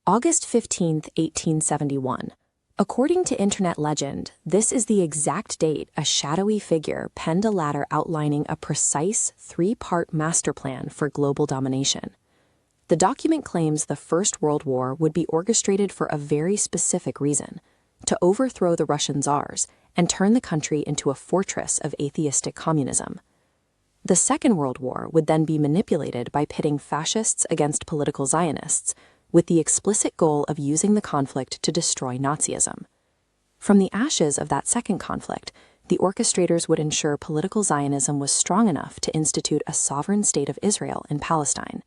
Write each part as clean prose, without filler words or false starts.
August 15, 1871. According to internet legend, this is the exact date a shadowy figure penned a letter outlining a precise three-part master plan for global domination. The document claims the First World War would be orchestrated for a very specific reason: to overthrow the Russian czars and turn the country into a fortress of atheistic communism. The Second World War would then be manipulated by pitting fascists against political Zionists, with the explicit goal of using the conflict to destroy Nazism. From the ashes of that second conflict, the orchestrators would ensure political Zionism was strong enough to institute a sovereign state of Israel in Palestine.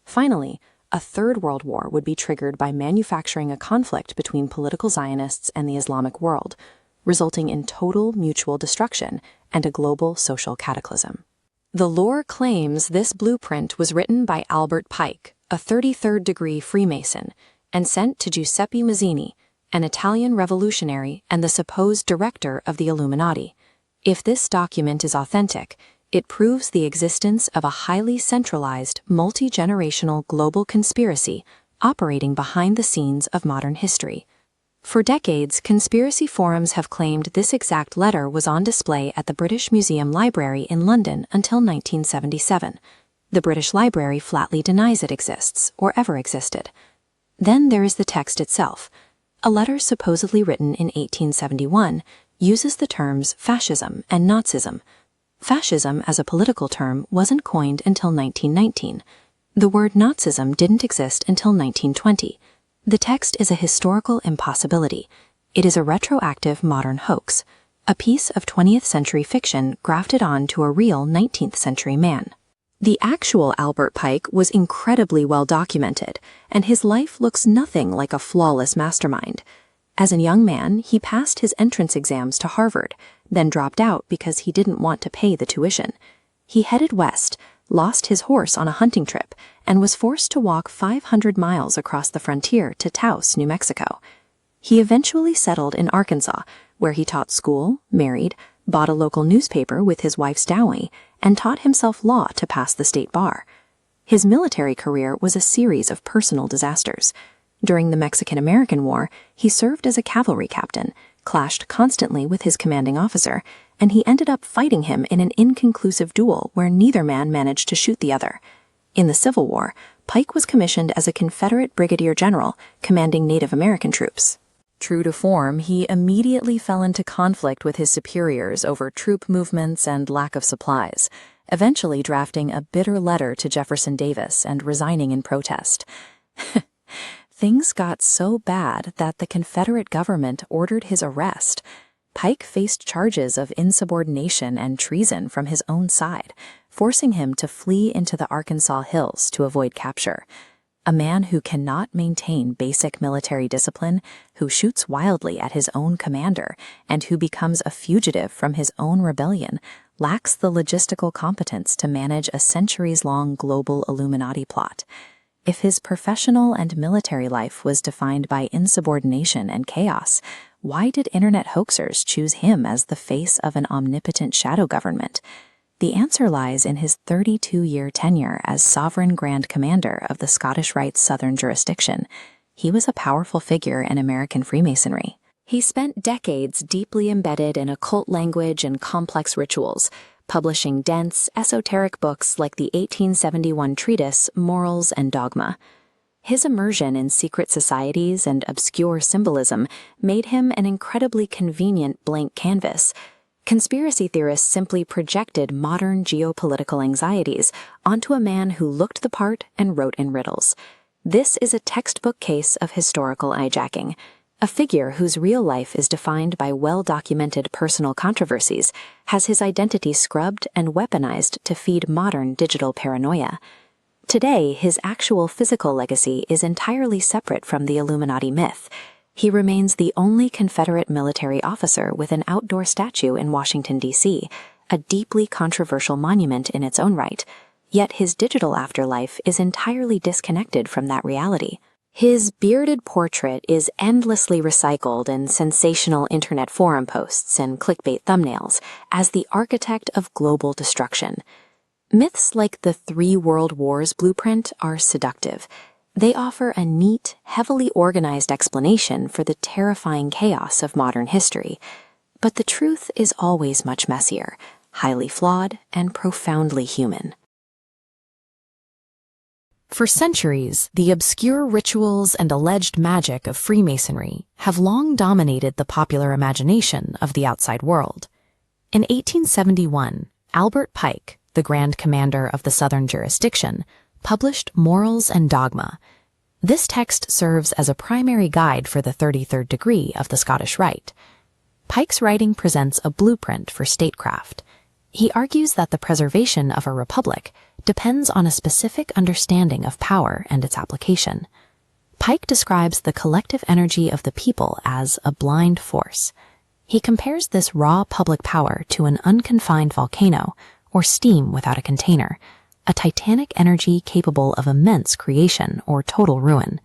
Finally, a Third World War would be triggered by manufacturing a conflict between political Zionists and the Islamic world, resulting in total mutual destruction and a global social cataclysm. The lore claims this blueprint was written by Albert Pike, a 33rd-degree Freemason, and sent to Giuseppe Mazzini, an Italian revolutionary and the supposed director of the Illuminati. If this document is authentic, it proves the existence of a highly centralized, multi-generational global conspiracy operating behind the scenes of modern history. For decades, conspiracy forums have claimed this exact letter was on display at the British Museum Library in London until 1977. The British Library flatly denies it exists, or ever existed. Then there is the text itself. A letter supposedly written in 1871 uses the terms fascism and Nazism. Fascism as a political term wasn't coined until 1919. The word Nazism didn't exist until 1920. The text is a historical impossibility. It is a retroactive modern hoax, a piece of 20th century fiction grafted on to a real 19th century man. The actual Albert Pike was incredibly well documented, and his life looks nothing like a flawless mastermind. As a young man, he passed his entrance exams to Harvard, then dropped out because he didn't want to pay the tuition. He headed west, lost his horse on a hunting trip, and was forced to walk 500 miles across the frontier to Taos, New Mexico. He eventually settled in Arkansas, where he taught school, married, bought a local newspaper with his wife's dowry, and taught himself law to pass the state bar. His military career was a series of personal disasters. During the Mexican-American War, he served as a cavalry captain, clashed constantly with his commanding officer, and he ended up fighting him in an inconclusive duel where neither man managed to shoot the other. In the Civil War, Pike was commissioned as a Confederate brigadier general, commanding Native American troops. True to form, he immediately fell into conflict with his superiors over troop movements and lack of supplies, eventually drafting a bitter letter to Jefferson Davis and resigning in protest. Things got so bad that the Confederate government ordered his arrest. Pike faced charges of insubordination and treason from his own side, forcing him to flee into the Arkansas hills to avoid capture. A man who cannot maintain basic military discipline, who shoots wildly at his own commander, and who becomes a fugitive from his own rebellion, lacks the logistical competence to manage a centuries-long global Illuminati plot. If his professional and military life was defined by insubordination and chaos, why did internet hoaxers choose him as the face of an omnipotent shadow government? The answer lies in his 32-year tenure as Sovereign Grand Commander of the Scottish Rite's Southern Jurisdiction. He was a powerful figure in American Freemasonry. He spent decades deeply embedded in occult language and complex rituals, publishing dense, esoteric books like the 1871 treatise Morals and Dogma. His immersion in secret societies and obscure symbolism made him an incredibly convenient blank canvas. Conspiracy theorists simply projected modern geopolitical anxieties onto a man who looked the part and wrote in riddles. This is a textbook case of historical hijacking. A figure whose real life is defined by well-documented personal controversies has his identity scrubbed and weaponized to feed modern digital paranoia. Today, his actual physical legacy is entirely separate from the Illuminati myth. He remains the only Confederate military officer with an outdoor statue in Washington, D.C., a deeply controversial monument in its own right, yet his digital afterlife is entirely disconnected from that reality. His bearded portrait is endlessly recycled in sensational internet forum posts and clickbait thumbnails as the architect of global destruction. Myths like the 3 World Wars blueprint are seductive. They offer a neat, heavily organized explanation for the terrifying chaos of modern history, but the truth is always much messier, highly flawed, and profoundly human. For centuries, the obscure rituals and alleged magic of Freemasonry have long dominated the popular imagination of the outside world. In 1871, Albert Pike, the Grand Commander of the Southern Jurisdiction, published Morals and Dogma. This text serves as a primary guide for the 33rd degree of the Scottish Rite. Pike's writing presents a blueprint for statecraft. He argues that the preservation of a republic depends on a specific understanding of power and its application. Pike describes the collective energy of the people as a blind force. He compares this raw public power to an unconfined volcano or steam without a container, a titanic energy capable of immense creation or total ruin.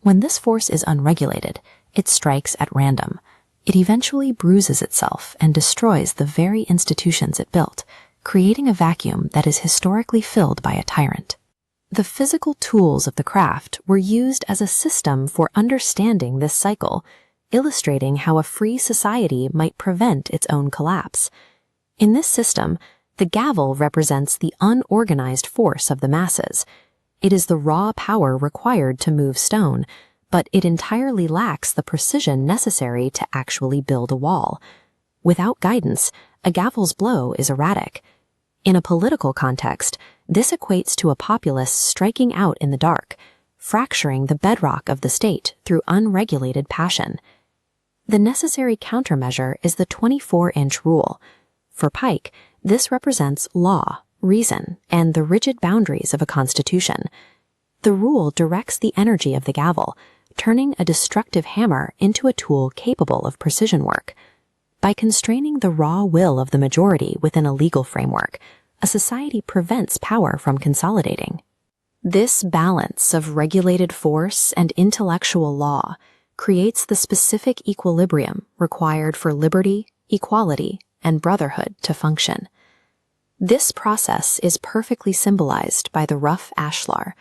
When this force is unregulated, it strikes at random. It eventually bruises itself and destroys the very institutions it built, creating a vacuum that is historically filled by a tyrant. The physical tools of the craft were used as a system for understanding this cycle, illustrating how a free society might prevent its own collapse. In this system, the gavel represents the unorganized force of the masses. It is the raw power required to move stone, but it entirely lacks the precision necessary to actually build a wall. Without guidance, a gavel's blow is erratic. In a political context, this equates to a populace striking out in the dark, fracturing the bedrock of the state through unregulated passion. The necessary countermeasure is the 24-inch rule. For Pike, this represents law, reason, and the rigid boundaries of a constitution. The rule directs the energy of the gavel, turning a destructive hammer into a tool capable of precision work. By constraining the raw will of the majority within a legal framework, a society prevents power from consolidating. This balance of regulated force and intellectual law creates the specific equilibrium required for liberty, equality, and brotherhood to function. This process is perfectly symbolized by the rough ashlar,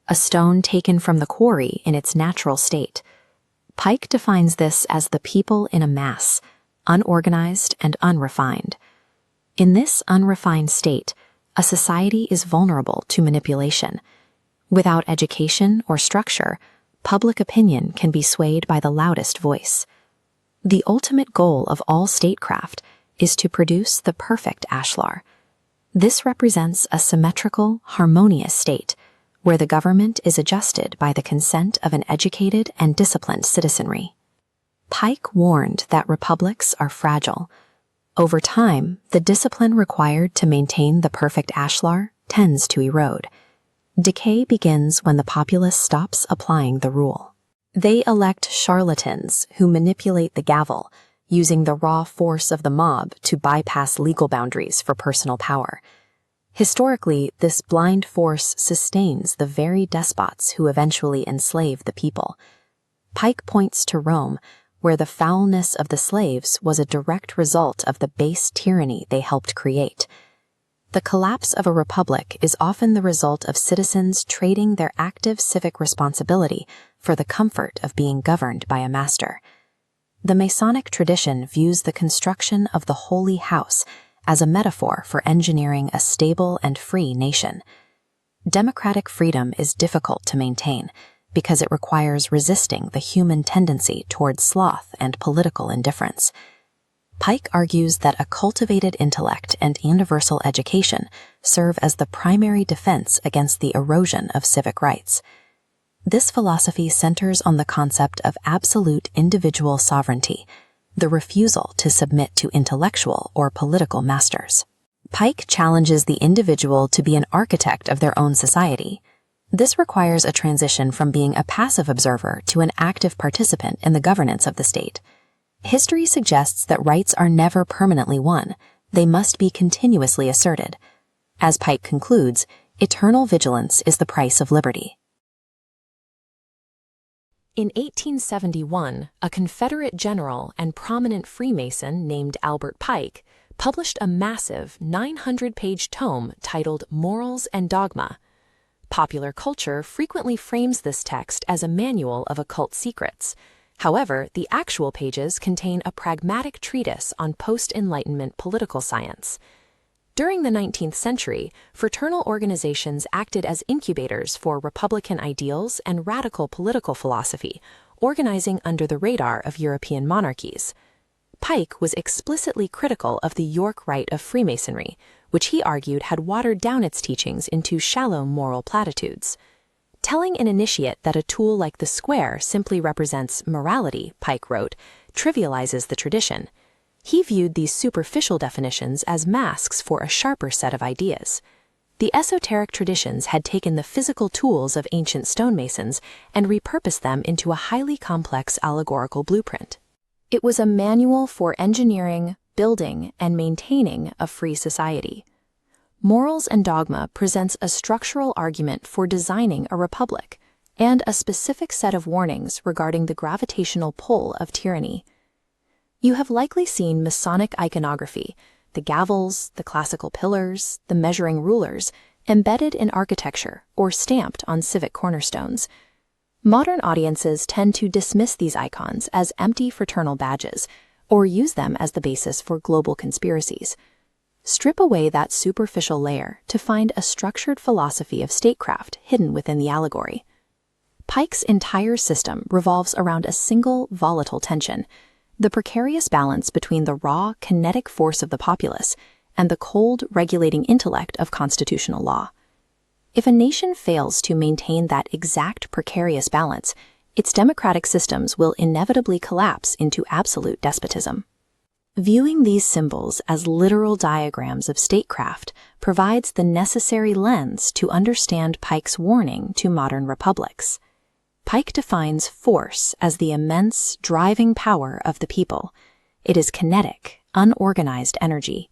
a stone taken from the quarry in its natural state. Pike defines this as the people in a mass, unorganized and unrefined. In this unrefined state, a society is vulnerable to manipulation. Without education or structure, public opinion can be swayed by the loudest voice. The ultimate goal of all statecraft is to produce the perfect ashlar. This represents a symmetrical, harmonious state, where the government is adjusted by the consent of an educated and disciplined citizenry. Pike warned that republics are fragile. Over time, the discipline required to maintain the perfect ashlar tends to erode. Decay begins when the populace stops applying the rule. They elect charlatans who manipulate the gavel, using the raw force of the mob to bypass legal boundaries for personal power. Historically, this blind force sustains the very despots who eventually enslave the people. Pike points to Rome, where the foulness of the slaves was a direct result of the base tyranny they helped create. The collapse of a republic is often the result of citizens trading their active civic responsibility for the comfort of being governed by a master. The Masonic tradition views the construction of the Holy House as a metaphor for engineering a stable and free nation. Democratic freedom is difficult to maintain because it requires resisting the human tendency towards sloth and political indifference. Pike argues that a cultivated intellect and universal education serve as the primary defense against the erosion of civic rights. This philosophy centers on the concept of absolute individual sovereignty, the refusal to submit to intellectual or political masters. Pike challenges the individual to be an architect of their own society. This requires a transition from being a passive observer to an active participant in the governance of the state. History suggests that rights are never permanently won. They must be continuously asserted. As Pike concludes, eternal vigilance is the price of liberty. In 1871, a Confederate general and prominent Freemason named Albert Pike published a massive 900-page tome titled Morals and Dogma. Popular culture frequently frames this text as a manual of occult secrets. However, the actual pages contain a pragmatic treatise on post-Enlightenment political science. During the 19th century, fraternal organizations acted as incubators for Republican ideals and radical political philosophy, organizing under the radar of European monarchies. Pike was explicitly critical of the York Rite of Freemasonry, which he argued had watered down its teachings into shallow moral platitudes. Telling an initiate that a tool like the square simply represents morality, Pike wrote, trivializes the tradition. He viewed these superficial definitions as masks for a sharper set of ideas. The esoteric traditions had taken the physical tools of ancient stonemasons and repurposed them into a highly complex allegorical blueprint. It was a manual for engineering, building, and maintaining a free society. Morals and Dogma presents a structural argument for designing a republic and a specific set of warnings regarding the gravitational pull of tyranny. You have likely seen Masonic iconography, the gavels, the classical pillars, the measuring rulers, embedded in architecture or stamped on civic cornerstones. Modern audiences tend to dismiss these icons as empty fraternal badges or use them as the basis for global conspiracies. Strip away that superficial layer to find a structured philosophy of statecraft hidden within the allegory. Pike's entire system revolves around a single volatile tension, the precarious balance between the raw, kinetic force of the populace and the cold, regulating intellect of constitutional law. If a nation fails to maintain that exact precarious balance, its democratic systems will inevitably collapse into absolute despotism. Viewing these symbols as literal diagrams of statecraft provides the necessary lens to understand Pike's warning to modern republics. Pike defines force as the immense, driving power of the people. It is kinetic, unorganized energy.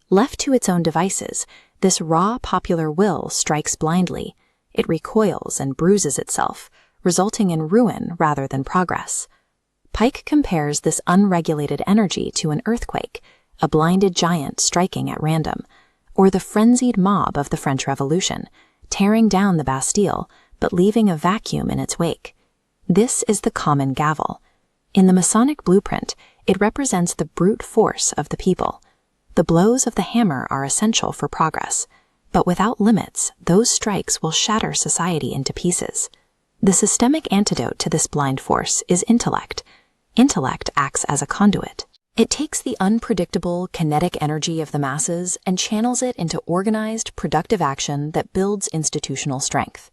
Left to its own devices, this raw popular will strikes blindly. It recoils and bruises itself, resulting in ruin rather than progress. Pike compares this unregulated energy to an earthquake, a blinded giant striking at random, or the frenzied mob of the French Revolution, tearing down the Bastille, but leaving a vacuum in its wake. This is the common gavel. In the Masonic blueprint, it represents the brute force of the people. The blows of the hammer are essential for progress, but without limits, those strikes will shatter society into pieces. The systemic antidote to this blind force is intellect. Intellect acts as a conduit. It takes the unpredictable, kinetic energy of the masses and channels it into organized, productive action that builds institutional strength.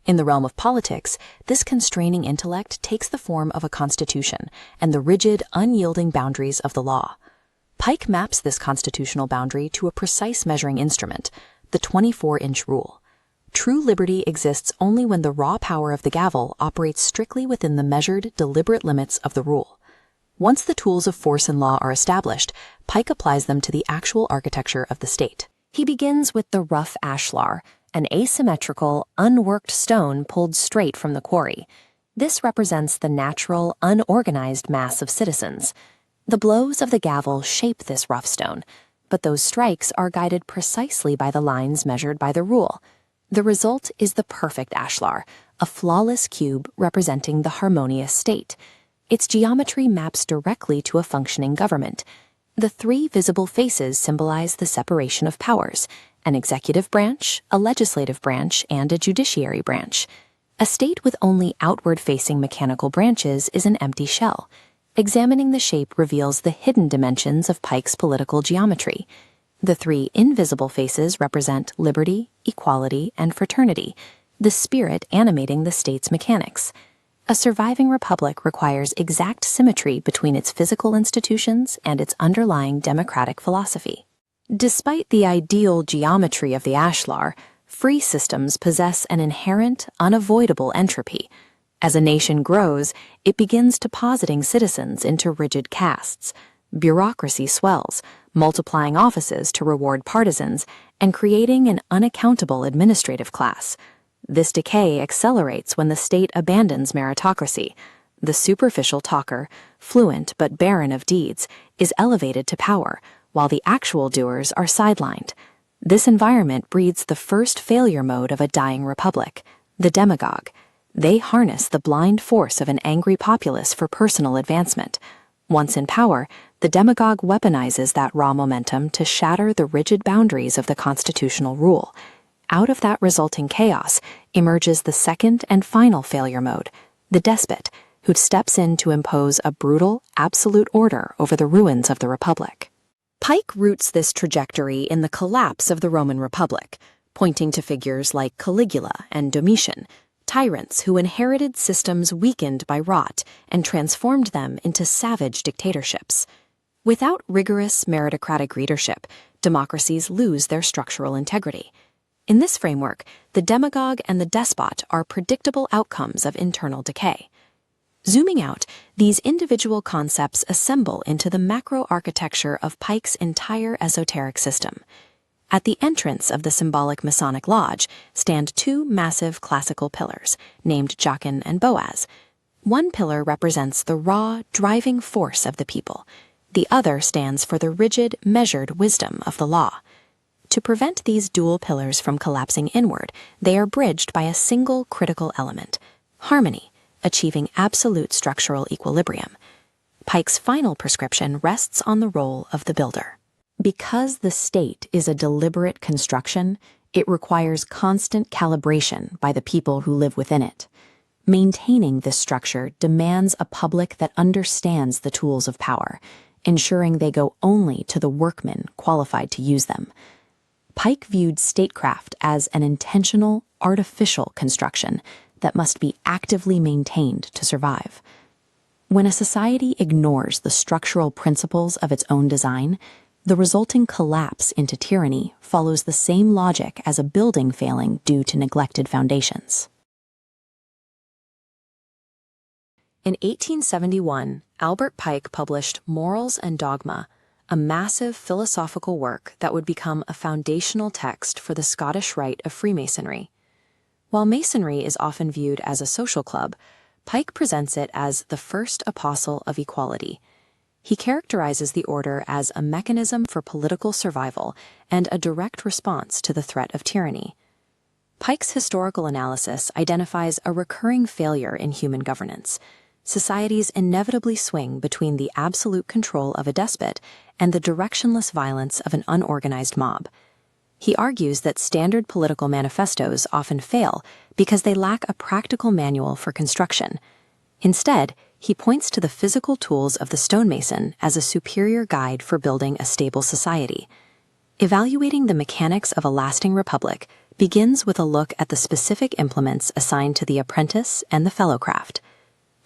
In the realm of politics, this constraining intellect takes the form of a constitution and the rigid, unyielding boundaries of the law. Pike maps this constitutional boundary to a precise measuring instrument, the 24-inch rule. True liberty exists only when the raw power of the gavel operates strictly within the measured, deliberate limits of the rule. Once the tools of force and law are established, Pike applies them to the actual architecture of the state. He begins with the rough ashlar, an asymmetrical, unworked stone pulled straight from the quarry. This represents the natural, unorganized mass of citizens. The blows of the gavel shape this rough stone, but those strikes are guided precisely by the lines measured by the rule. The result is the perfect ashlar, a flawless cube representing the harmonious state. Its geometry maps directly to a functioning government. The three visible faces symbolize the separation of powers: an executive branch, a legislative branch, and a judiciary branch. A state with only outward-facing mechanical branches is an empty shell. Examining the shape reveals the hidden dimensions of Pike's political geometry. The three invisible faces represent liberty, equality, and fraternity, the spirit animating the state's mechanics. A surviving republic requires exact symmetry between its physical institutions and its underlying democratic philosophy. Despite the ideal geometry of the ashlar, free systems possess an inherent, unavoidable entropy. As a nation grows, it begins depositing citizens into rigid castes. Bureaucracy swells, multiplying offices to reward partisans, and creating an unaccountable administrative class. This decay accelerates when the state abandons meritocracy. The superficial talker, fluent but barren of deeds, is elevated to power, while the actual doers are sidelined. This environment breeds the first failure mode of a dying republic, the demagogue. They harness the blind force of an angry populace for personal advancement. Once in power, the demagogue weaponizes that raw momentum to shatter the rigid boundaries of the constitutional rule. Out of that resulting chaos emerges the second and final failure mode, the despot, who steps in to impose a brutal, absolute order over the ruins of the republic. Pike roots this trajectory in the collapse of the Roman Republic, pointing to figures like Caligula and Domitian, tyrants who inherited systems weakened by rot and transformed them into savage dictatorships. Without rigorous meritocratic leadership, democracies lose their structural integrity. In this framework, the demagogue and the despot are predictable outcomes of internal decay. Zooming out, these individual concepts assemble into the macro-architecture of Pike's entire esoteric system. At the entrance of the symbolic Masonic lodge stand two massive classical pillars, named Jachin and Boaz. One pillar represents the raw, driving force of the people. The other stands for the rigid, measured wisdom of the law. To prevent these dual pillars from collapsing inward, they are bridged by a single critical element: harmony, achieving absolute structural equilibrium. Pike's final prescription rests on the role of the builder. Because the state is a deliberate construction, it requires constant calibration by the people who live within it. Maintaining this structure demands a public that understands the tools of power, ensuring they go only to the workmen qualified to use them. Pike viewed statecraft as an intentional, artificial construction that must be actively maintained to survive. When a society ignores the structural principles of its own design, the resulting collapse into tyranny follows the same logic as a building failing due to neglected foundations. In 1871, Albert Pike published Morals and Dogma, a massive philosophical work that would become a foundational text for the Scottish Rite of Freemasonry. While Masonry is often viewed as a social club, Pike presents it as the first apostle of equality. He characterizes the order as a mechanism for political survival and a direct response to the threat of tyranny. Pike's historical analysis identifies a recurring failure in human governance. Societies inevitably swing between the absolute control of a despot and the directionless violence of an unorganized mob. He argues that standard political manifestos often fail because they lack a practical manual for construction. Instead, he points to the physical tools of the stonemason as a superior guide for building a stable society. Evaluating the mechanics of a lasting republic begins with a look at the specific implements assigned to the apprentice and the fellow-craft.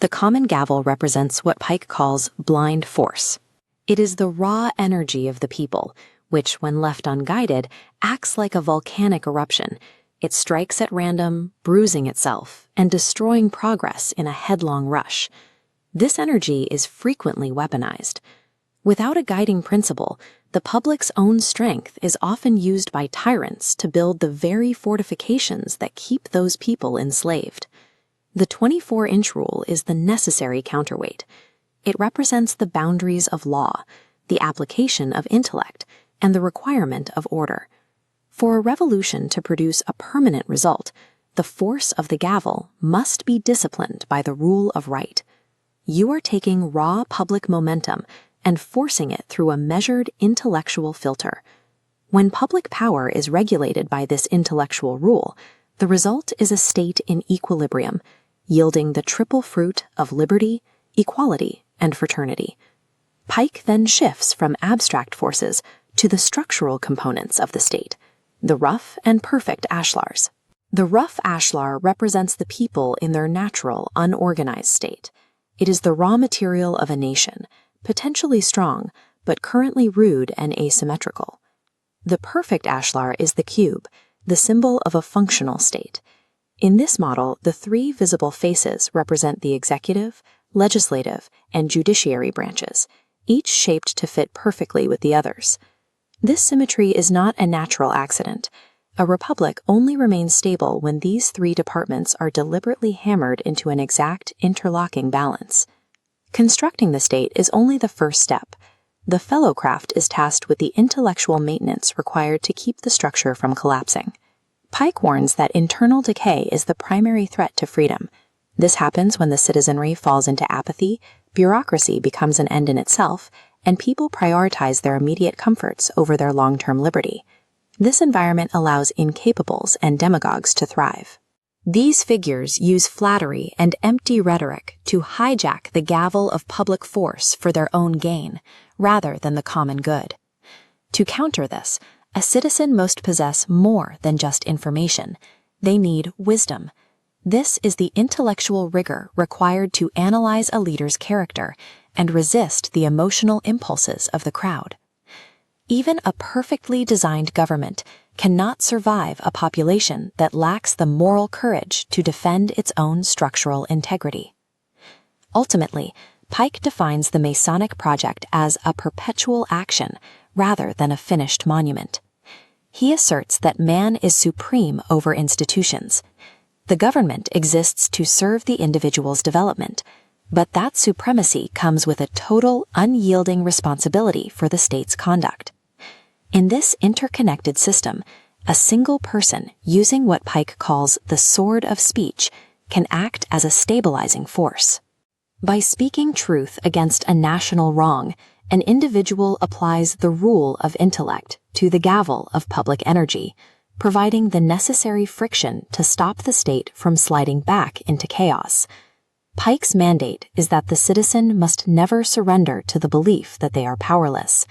The common gavel represents what Pike calls blind force. It is the raw energy of the people, which, when left unguided, acts like a volcanic eruption. It strikes at random, bruising itself, and destroying progress in a headlong rush. This energy is frequently weaponized. Without a guiding principle, the public's own strength is often used by tyrants to build the very fortifications that keep those people enslaved. The 24-inch rule is the necessary counterweight. It represents the boundaries of law, the application of intellect, and the requirement of order. For a revolution to produce a permanent result, the force of the gavel must be disciplined by the rule of right. You are taking raw public momentum and forcing it through a measured intellectual filter. When public power is regulated by this intellectual rule, the result is a state in equilibrium, yielding the triple fruit of liberty, equality, and fraternity. Pike then shifts from abstract forces to the structural components of the state, the rough and perfect ashlars. The rough ashlar represents the people in their natural, unorganized state. It is the raw material of a nation, potentially strong, but currently rude and asymmetrical. The perfect ashlar is the cube, the symbol of a functional state. In this model, the three visible faces represent the executive, legislative, and judiciary branches, each shaped to fit perfectly with the others. This symmetry is not a natural accident. A republic only remains stable when these three departments are deliberately hammered into an exact, interlocking balance. Constructing the state is only the first step. the Fellow-Craft is tasked with the intellectual maintenance required to keep the structure from collapsing. Pike warns that internal decay is the primary threat to freedom. This happens when the citizenry falls into apathy, bureaucracy becomes an end in itself, and people prioritize their immediate comforts over their long-term liberty. This environment allows incapables and demagogues to thrive. These figures use flattery and empty rhetoric to hijack the gavel of public force for their own gain, rather than the common good. To counter this, a citizen must possess more than just information. They need wisdom. This is the intellectual rigor required to analyze a leader's character and resist the emotional impulses of the crowd. Even a perfectly designed government cannot survive a population that lacks the moral courage to defend its own structural integrity. Ultimately, Pike defines the Masonic project as a perpetual action rather than a finished monument. He asserts that man is supreme over institutions. The government exists to serve the individual's development, but that supremacy comes with a total, unyielding responsibility for the state's conduct. In this interconnected system, a single person using what Pike calls the sword of speech can act as a stabilizing force. By speaking truth against a national wrong, an individual applies the rule of intellect to the gavel of public energy, providing the necessary friction to stop the state from sliding back into chaos. Pike's mandate is that the citizen must never surrender to the belief that they are powerless.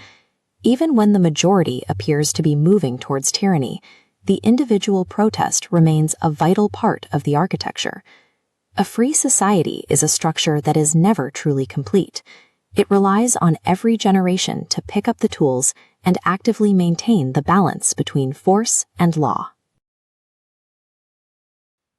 Even when the majority appears to be moving towards tyranny, the individual protest remains a vital part of the architecture. A free society is a structure that is never truly complete. It relies on every generation to pick up the tools and actively maintain the balance between force and law.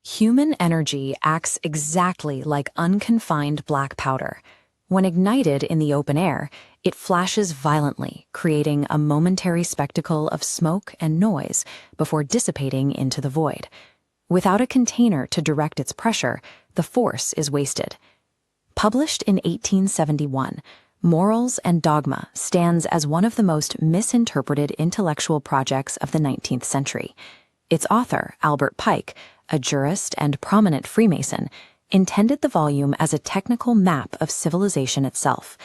Human energy acts exactly like unconfined black powder. When ignited in the open air, it flashes violently, creating a momentary spectacle of smoke and noise before dissipating into the void. Without a container to direct its pressure, the force is wasted. Published in 1871, Morals and Dogma stands as one of the most misinterpreted intellectual projects of the 19th century. Its author, Albert Pike, a jurist and prominent Freemason, intended the volume as a technical map of civilization itself.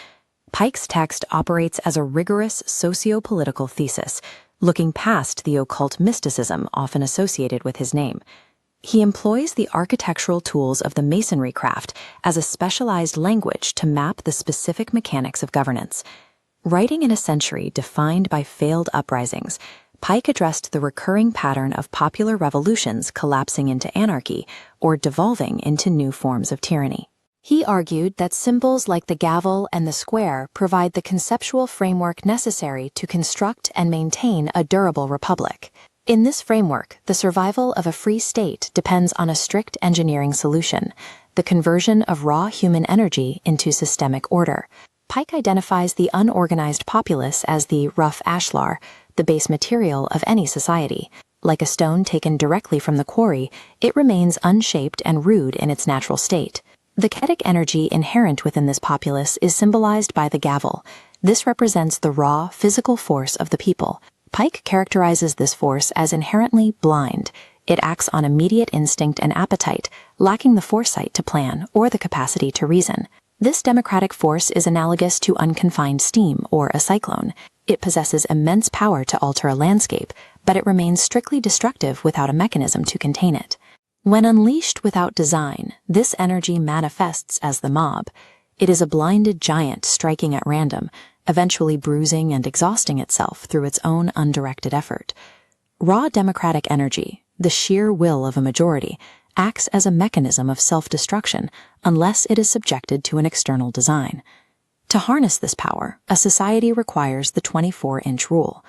Pike's text operates as a rigorous socio-political thesis, looking past the occult mysticism often associated with his name. He employs the architectural tools of the Masonry craft as a specialized language to map the specific mechanics of governance. Writing in a century defined by failed uprisings, Pike addressed the recurring pattern of popular revolutions collapsing into anarchy or devolving into new forms of tyranny. He argued that symbols like the gavel and the square provide the conceptual framework necessary to construct and maintain a durable republic. In this framework, the survival of a free state depends on a strict engineering solution, the conversion of raw human energy into systemic order. Pike identifies the unorganized populace as the rough ashlar, the base material of any society. Like a stone taken directly from the quarry, it remains unshaped and rude in its natural state. The kinetic energy inherent within this populace is symbolized by the gavel. This represents the raw, physical force of the people. Pike characterizes this force as inherently blind. It acts on immediate instinct and appetite, lacking the foresight to plan or the capacity to reason. This democratic force is analogous to unconfined steam or a cyclone. It possesses immense power to alter a landscape, but it remains strictly destructive without a mechanism to contain it. When unleashed without design, this energy manifests as the mob. It is a blinded giant striking at random, eventually bruising and exhausting itself through its own undirected effort. Raw democratic energy, the sheer will of a majority, acts as a mechanism of self-destruction unless it is subjected to an external design. To harness this power, a society requires the 24-inch rule.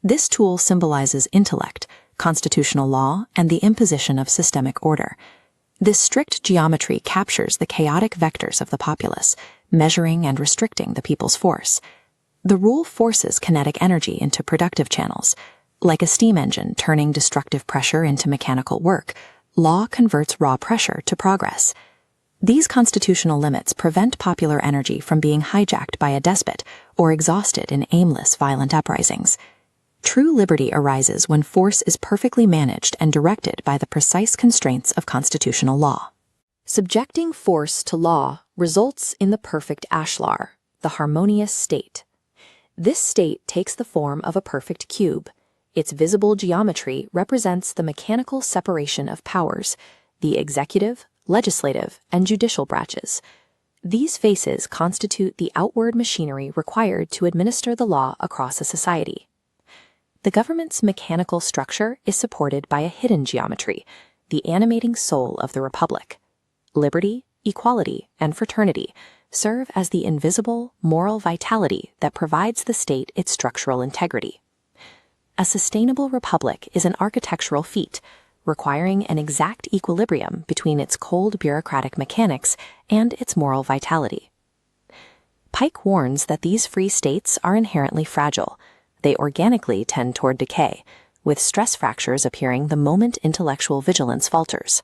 This tool symbolizes intellect, constitutional law, and the imposition of systemic order. This strict geometry captures the chaotic vectors of the populace, measuring and restricting the people's force. The rule forces kinetic energy into productive channels. Like a steam engine turning destructive pressure into mechanical work, law converts raw pressure to progress. These constitutional limits prevent popular energy from being hijacked by a despot or exhausted in aimless, violent uprisings. True liberty arises when force is perfectly managed and directed by the precise constraints of constitutional law. Subjecting force to law results in the perfect ashlar, the harmonious state. This state takes the form of a perfect cube. Its visible geometry represents the mechanical separation of powers, the executive, legislative, and judicial branches. These faces constitute the outward machinery required to administer the law across a society. The government's mechanical structure is supported by a hidden geometry, the animating soul of the republic. Liberty, equality, and fraternity serve as the invisible moral vitality that provides the state its structural integrity. A sustainable republic is an architectural feat, requiring an exact equilibrium between its cold bureaucratic mechanics and its moral vitality. Pike warns that these free states are inherently fragile. They organically tend toward decay, with stress fractures appearing the moment intellectual vigilance falters.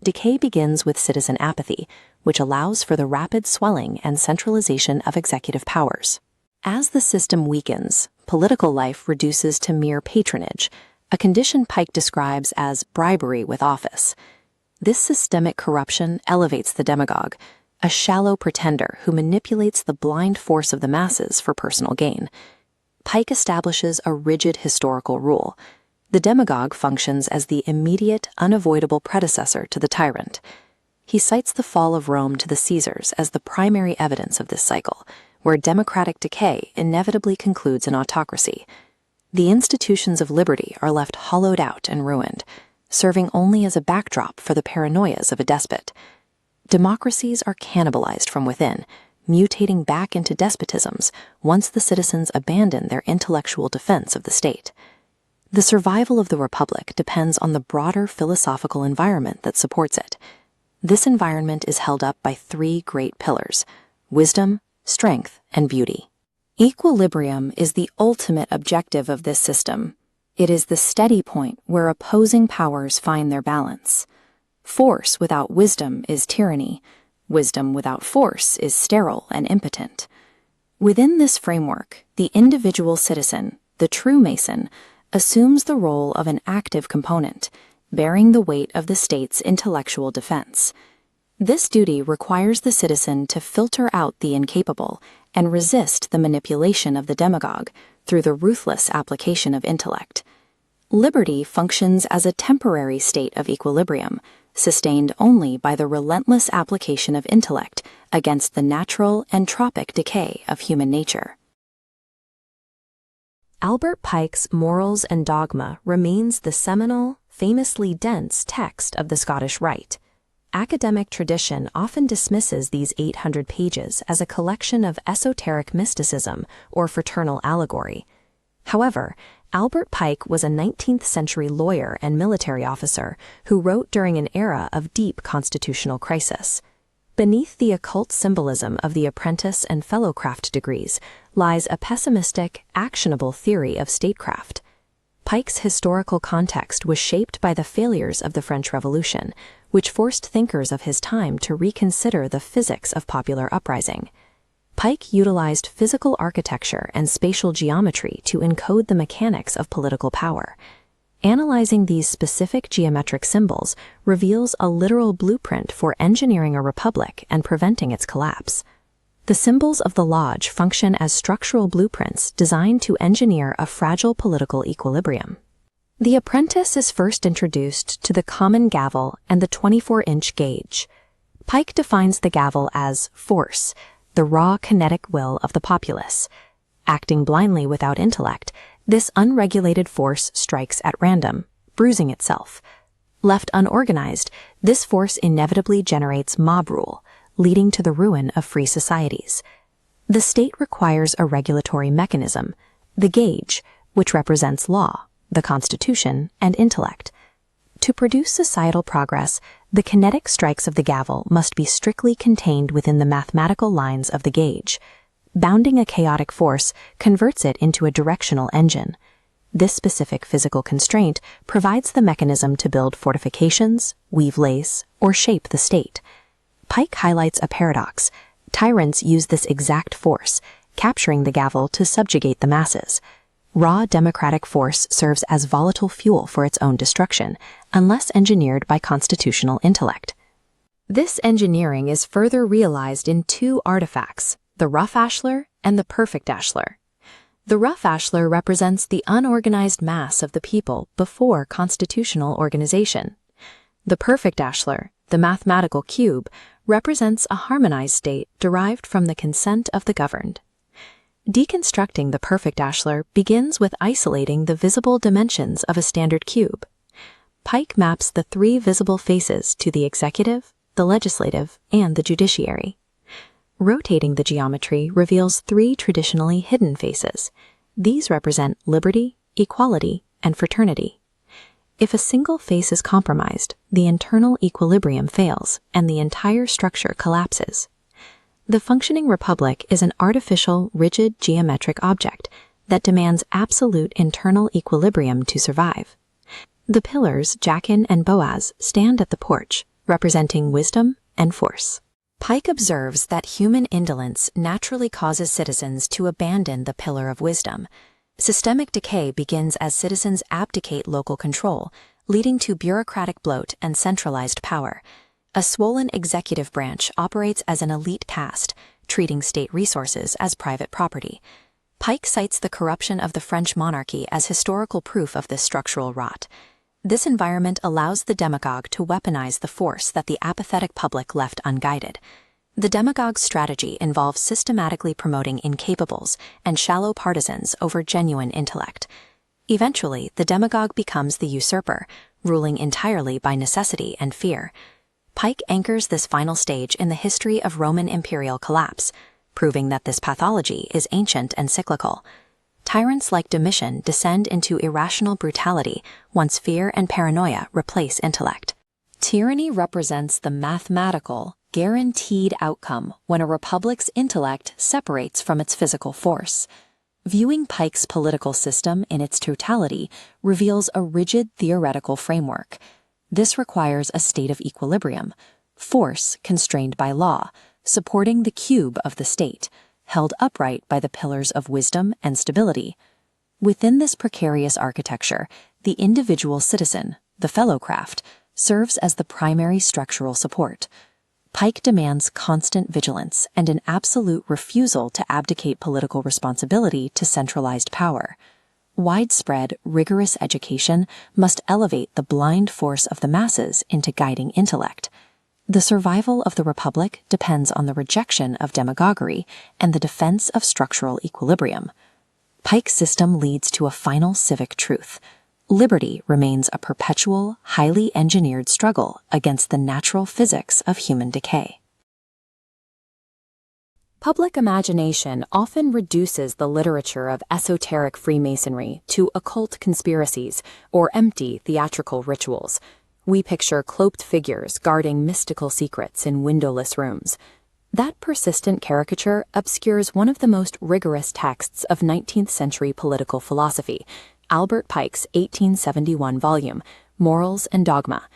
Decay begins with citizen apathy, which allows for the rapid swelling and centralization of executive powers. As the system weakens, political life reduces to mere patronage, a condition Pike describes as bribery with office. This systemic corruption elevates the demagogue, a shallow pretender who manipulates the blind force of the masses for personal gain. Pike establishes a rigid historical rule. The demagogue functions as the immediate, unavoidable predecessor to the tyrant. He cites the fall of Rome to the Caesars as the primary evidence of this cycle, where democratic decay inevitably concludes in autocracy. The institutions of liberty are left hollowed out and ruined, serving only as a backdrop for the paranoias of a despot. Democracies are cannibalized from within, mutating back into despotisms once the citizens abandon their intellectual defense of the state. The survival of the republic depends on the broader philosophical environment that supports it. This environment is held up by three great pillars: wisdom, strength, and beauty. Equilibrium is the ultimate objective of this system. It is the steady point where opposing powers find their balance. Force without wisdom is tyranny. Wisdom without force is sterile and impotent. Within this framework, the individual citizen, the true Mason, assumes the role of an active component, bearing the weight of the state's intellectual defense. This duty requires the citizen to filter out the incapable and resist the manipulation of the demagogue through the ruthless application of intellect. Liberty functions as a temporary state of equilibrium, sustained only by the relentless application of intellect against the natural entropic decay of human nature. Albert Pike's Morals and Dogma remains the seminal, famously dense text of the Scottish Rite. Academic tradition often dismisses these 800 pages as a collection of esoteric mysticism or fraternal allegory. However, Albert Pike was a 19th-century lawyer and military officer who wrote during an era of deep constitutional crisis. Beneath the occult symbolism of the Apprentice and Fellow-Craft degrees lies a pessimistic, actionable theory of statecraft. Pike's historical context was shaped by the failures of the French Revolution, which forced thinkers of his time to reconsider the physics of popular uprising. Pike utilized physical architecture and spatial geometry to encode the mechanics of political power. Analyzing these specific geometric symbols reveals a literal blueprint for engineering a republic and preventing its collapse. The symbols of the lodge function as structural blueprints designed to engineer a fragile political equilibrium. The apprentice is first introduced to the common gavel and the 24-inch gauge. Pike defines the gavel as force, the raw kinetic will of the populace. Acting blindly without intellect, this unregulated force strikes at random, bruising itself. Left unorganized, this force inevitably generates mob rule, leading to the ruin of free societies. The state requires a regulatory mechanism, the gauge, which represents law, the Constitution, and intellect. To produce societal progress, the kinetic strikes of the gavel must be strictly contained within the mathematical lines of the gauge. Bounding a chaotic force converts it into a directional engine. This specific physical constraint provides the mechanism to build fortifications, weave lace, or shape the state. Pike highlights a paradox. Tyrants use this exact force, capturing the gavel to subjugate the masses. Raw democratic force serves as volatile fuel for its own destruction, unless engineered by constitutional intellect. This engineering is further realized in two artifacts, the rough ashlar and the perfect ashlar. The rough ashlar represents the unorganized mass of the people before constitutional organization. The perfect ashlar, the mathematical cube, represents a harmonized state derived from the consent of the governed. Deconstructing the perfect ashlar begins with isolating the visible dimensions of a standard cube. Pike maps the three visible faces to the executive, the legislative, and the judiciary. Rotating the geometry reveals three traditionally hidden faces. These represent liberty, equality, and fraternity. If a single face is compromised, the internal equilibrium fails and the entire structure collapses. The functioning republic is an artificial, rigid geometric object that demands absolute internal equilibrium to survive. The pillars, Jachin and Boaz, stand at the porch, representing wisdom and force. Pike observes that human indolence naturally causes citizens to abandon the pillar of wisdom. Systemic decay begins as citizens abdicate local control, leading to bureaucratic bloat and centralized power. A swollen executive branch operates as an elite caste, treating state resources as private property. Pike cites the corruption of the French monarchy as historical proof of this structural rot. This environment allows the demagogue to weaponize the force that the apathetic public left unguided. The demagogue's strategy involves systematically promoting incapables and shallow partisans over genuine intellect. Eventually, the demagogue becomes the usurper, ruling entirely by necessity and fear. Pike anchors this final stage in the history of Roman imperial collapse, proving that this pathology is ancient and cyclical. Tyrants like Domitian descend into irrational brutality once fear and paranoia replace intellect. Tyranny represents the mathematical, guaranteed outcome when a republic's intellect separates from its physical force. Viewing Pike's political system in its totality reveals a rigid theoretical framework. This requires a state of equilibrium, force constrained by law, supporting the cube of the state, held upright by the pillars of wisdom and stability. Within this precarious architecture, the individual citizen, the fellow-craft, serves as the primary structural support. Pike demands constant vigilance and an absolute refusal to abdicate political responsibility to centralized power. Widespread, rigorous education must elevate the blind force of the masses into guiding intellect. The survival of the republic depends on the rejection of demagoguery and the defense of structural equilibrium. Pike's system leads to a final civic truth. Liberty remains a perpetual, highly engineered struggle against the natural physics of human decay. Public imagination often reduces the literature of esoteric Freemasonry to occult conspiracies or empty theatrical rituals. We picture cloaked figures guarding mystical secrets in windowless rooms. That persistent caricature obscures one of the most rigorous texts of 19th century political philosophy, Albert Pike's 1871 volume, Morals and Dogma.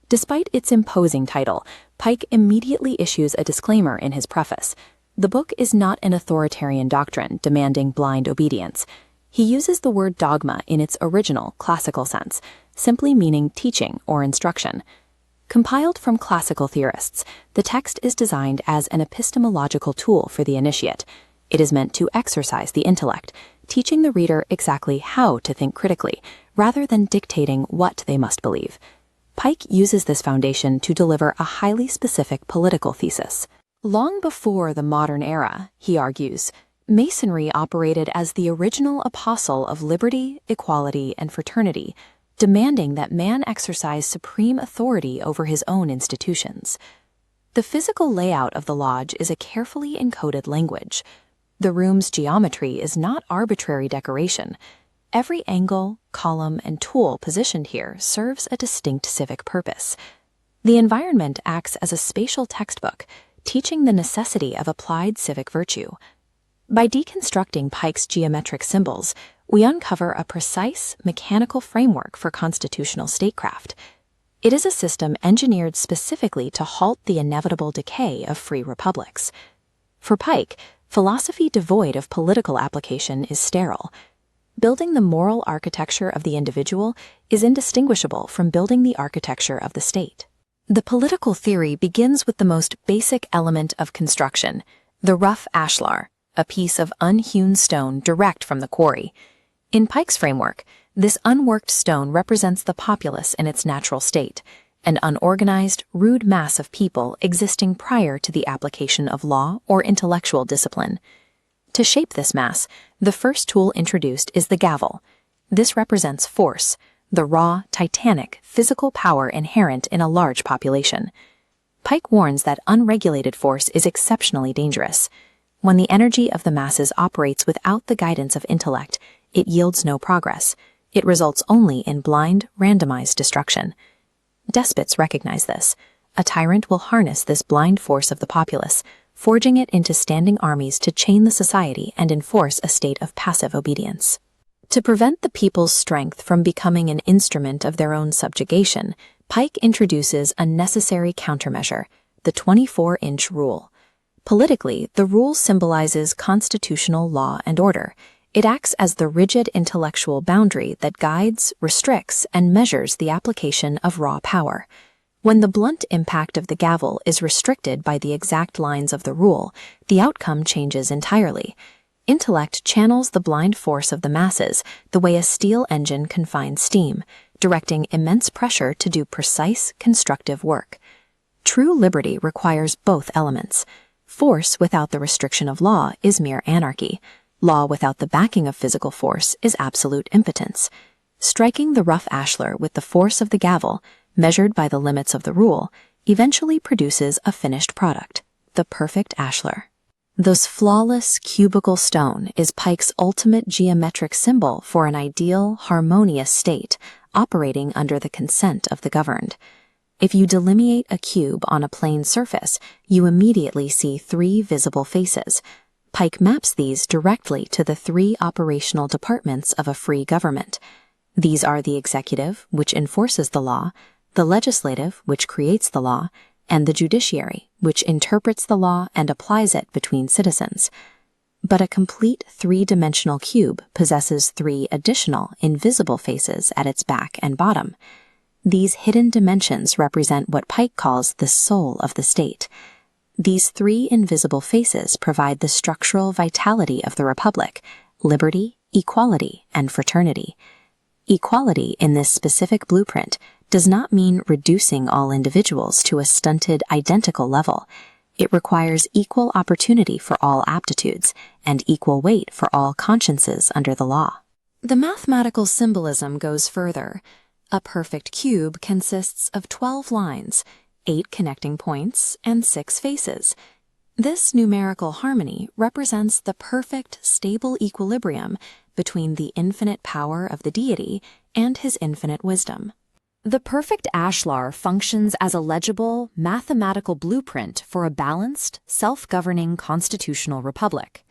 Despite its imposing title, Pike immediately issues a disclaimer in his preface. The book is not an authoritarian doctrine demanding blind obedience. He uses the word dogma in its original classical sense, simply meaning teaching or instruction. Compiled from classical theorists, the text is designed as an epistemological tool for the initiate. It is meant to exercise the intellect, teaching the reader exactly how to think critically, rather than dictating what they must believe. Pike uses this foundation to deliver a highly specific political thesis. Long before the modern era, he argues, Masonry operated as the original apostle of liberty, equality, and fraternity, demanding that man exercise supreme authority over his own institutions. The physical layout of the lodge is a carefully encoded language. The room's geometry is not arbitrary decoration. Every angle, column, and tool positioned here serves a distinct civic purpose. The environment acts as a spatial textbook, teaching the necessity of applied civic virtue. By deconstructing Pike's geometric symbols, we uncover a precise, mechanical framework for constitutional statecraft. It is a system engineered specifically to halt the inevitable decay of free republics. For Pike, philosophy devoid of political application is sterile. Building the moral architecture of the individual is indistinguishable from building the architecture of the state. The political theory begins with the most basic element of construction, the rough ashlar, a piece of unhewn stone direct from the quarry. In Pike's framework, this unworked stone represents the populace in its natural state, an unorganized, rude mass of people existing prior to the application of law or intellectual discipline. To shape this mass, the first tool introduced is the gavel. This represents force, the raw, titanic, physical power inherent in a large population. Pike warns that unregulated force is exceptionally dangerous. When the energy of the masses operates without the guidance of intellect, it yields no progress. It results only in blind, randomized destruction. Despots recognize this. A tyrant will harness this blind force of the populace, forging it into standing armies to chain the society and enforce a state of passive obedience. To prevent the people's strength from becoming an instrument of their own subjugation, Pike introduces a necessary countermeasure, the 24-inch rule. Politically, the rule symbolizes constitutional law and order. It acts as the rigid intellectual boundary that guides, restricts, and measures the application of raw power. When the blunt impact of the gavel is restricted by the exact lines of the rule, the outcome changes entirely. Intellect channels the blind force of the masses the way a steel engine confines steam, directing immense pressure to do precise, constructive work. True liberty requires both elements. Force without the restriction of law is mere anarchy. Law without the backing of physical force is absolute impotence. Striking the rough ashlar with the force of the gavel, measured by the limits of the rule, eventually produces a finished product, the perfect ashlar. This flawless, cubical stone is Pike's ultimate geometric symbol for an ideal, harmonious state, operating under the consent of the governed. If you delineate a cube on a plane surface, you immediately see 3 visible faces. Pike maps these directly to the 3 operational departments of a free government. These are the executive, which enforces the law, the legislative, which creates the law, and the judiciary, which interprets the law and applies it between citizens. But a complete 3-dimensional cube possesses 3 additional, invisible faces at its back and bottom. These hidden dimensions represent what Pike calls the soul of the state. These 3 invisible faces provide the structural vitality of the republic: liberty, equality, and fraternity. Equality in this specific blueprint does not mean reducing all individuals to a stunted, identical level. It requires equal opportunity for all aptitudes and equal weight for all consciences under the law. The mathematical symbolism goes further. A perfect cube consists of 12 lines, 8 connecting points, and 6 faces. This numerical harmony represents the perfect, stable equilibrium between the infinite power of the deity and his infinite wisdom. The perfect ashlar functions as a legible, mathematical blueprint for a balanced, self-governing constitutional republic.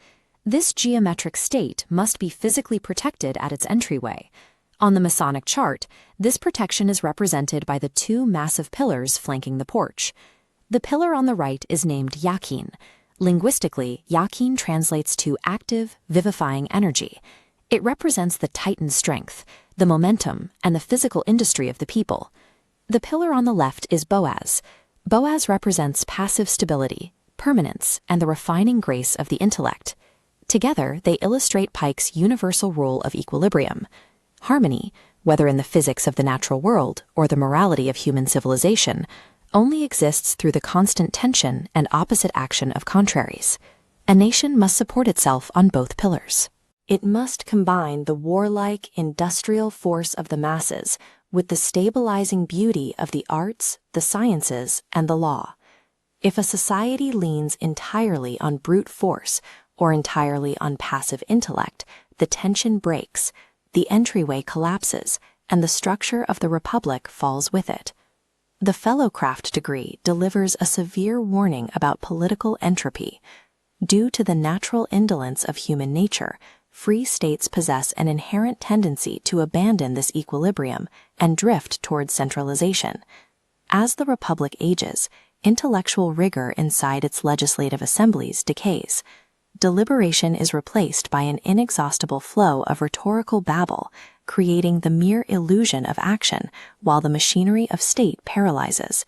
This geometric state must be physically protected at its entryway. On the Masonic chart, this protection is represented by the 2 massive pillars flanking the porch. The pillar on the right is named Yakin. Linguistically, Yakin translates to active, vivifying energy. It represents the Titan strength, the momentum, and the physical industry of the people. The pillar on the left is Boaz. Boaz represents passive stability, permanence, and the refining grace of the intellect. Together, they illustrate Pike's universal rule of equilibrium. Harmony, whether in the physics of the natural world or the morality of human civilization, only exists through the constant tension and opposite action of contraries. A nation must support itself on both pillars. It must combine the warlike, industrial force of the masses with the stabilizing beauty of the arts, the sciences, and the law. If a society leans entirely on brute force or entirely on passive intellect, the tension breaks, the entryway collapses, and the structure of the republic falls with it. The Fellow-Craft degree delivers a severe warning about political entropy. Due to the natural indolence of human nature, free states possess an inherent tendency to abandon this equilibrium and drift towards centralization. As the republic ages, intellectual rigor inside its legislative assemblies decays. Deliberation is replaced by an inexhaustible flow of rhetorical babble, creating the mere illusion of action while the machinery of state paralyzes.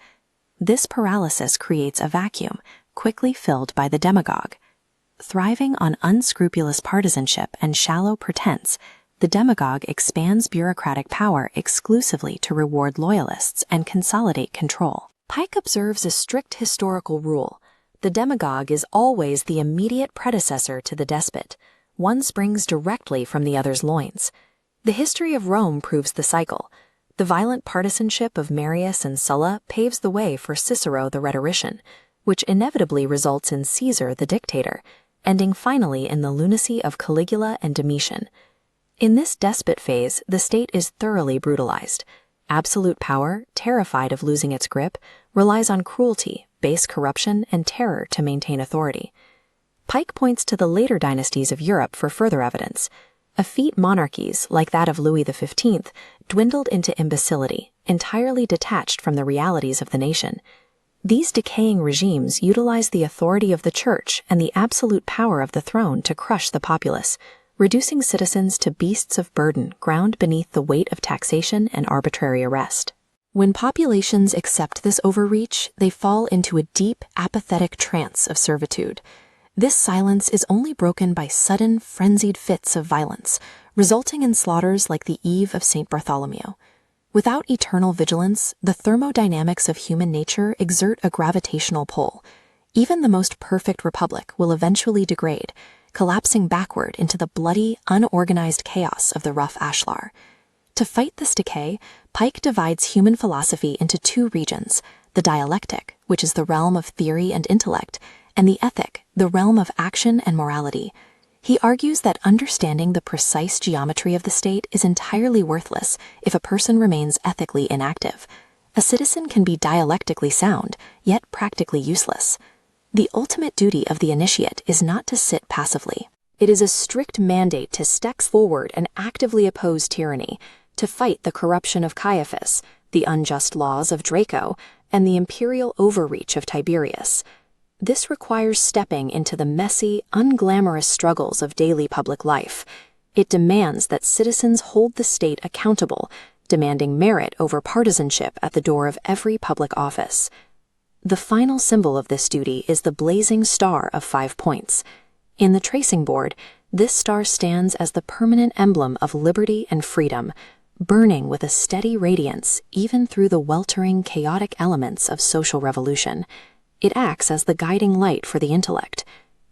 This paralysis creates a vacuum, quickly filled by the demagogue. Thriving on unscrupulous partisanship and shallow pretense, the demagogue expands bureaucratic power exclusively to reward loyalists and consolidate control. Pike observes a strict historical rule. The demagogue is always the immediate predecessor to the despot. One springs directly from the other's loins. The history of Rome proves the cycle. The violent partisanship of Marius and Sulla paves the way for Cicero the rhetorician, which inevitably results in Caesar the dictator, ending finally in the lunacy of Caligula and Domitian. In this despot phase, the state is thoroughly brutalized. Absolute power, terrified of losing its grip, relies on cruelty, base corruption, and terror to maintain authority. Pike points to the later dynasties of Europe for further evidence. Effete monarchies, like that of Louis XV, dwindled into imbecility, entirely detached from the realities of the nation. These decaying regimes utilize the authority of the church and the absolute power of the throne to crush the populace, reducing citizens to beasts of burden ground beneath the weight of taxation and arbitrary arrest. When populations accept this overreach, they fall into a deep, apathetic trance of servitude. This silence is only broken by sudden, frenzied fits of violence, resulting in slaughters like the Eve of St. Bartholomew. Without eternal vigilance, the thermodynamics of human nature exert a gravitational pull. Even the most perfect republic will eventually degrade, collapsing backward into the bloody, unorganized chaos of the rough ashlar. To fight this decay, Pike divides human philosophy into two regions: the dialectic, which is the realm of theory and intellect, and the ethic, the realm of action and morality. He argues that understanding the precise geometry of the state is entirely worthless if a person remains ethically inactive. A citizen can be dialectically sound, yet practically useless. The ultimate duty of the initiate is not to sit passively. It is a strict mandate to step forward and actively oppose tyranny, to fight the corruption of Caiaphas, the unjust laws of Draco, and the imperial overreach of Tiberius. This requires stepping into the messy, unglamorous struggles of daily public life. It demands that citizens hold the state accountable, demanding merit over partisanship at the door of every public office. The final symbol of this duty is the blazing star of 5 points. In the tracing board, this star stands as the permanent emblem of liberty and freedom, burning with a steady radiance even through the weltering, chaotic elements of social revolution. It acts as the guiding light for the intellect.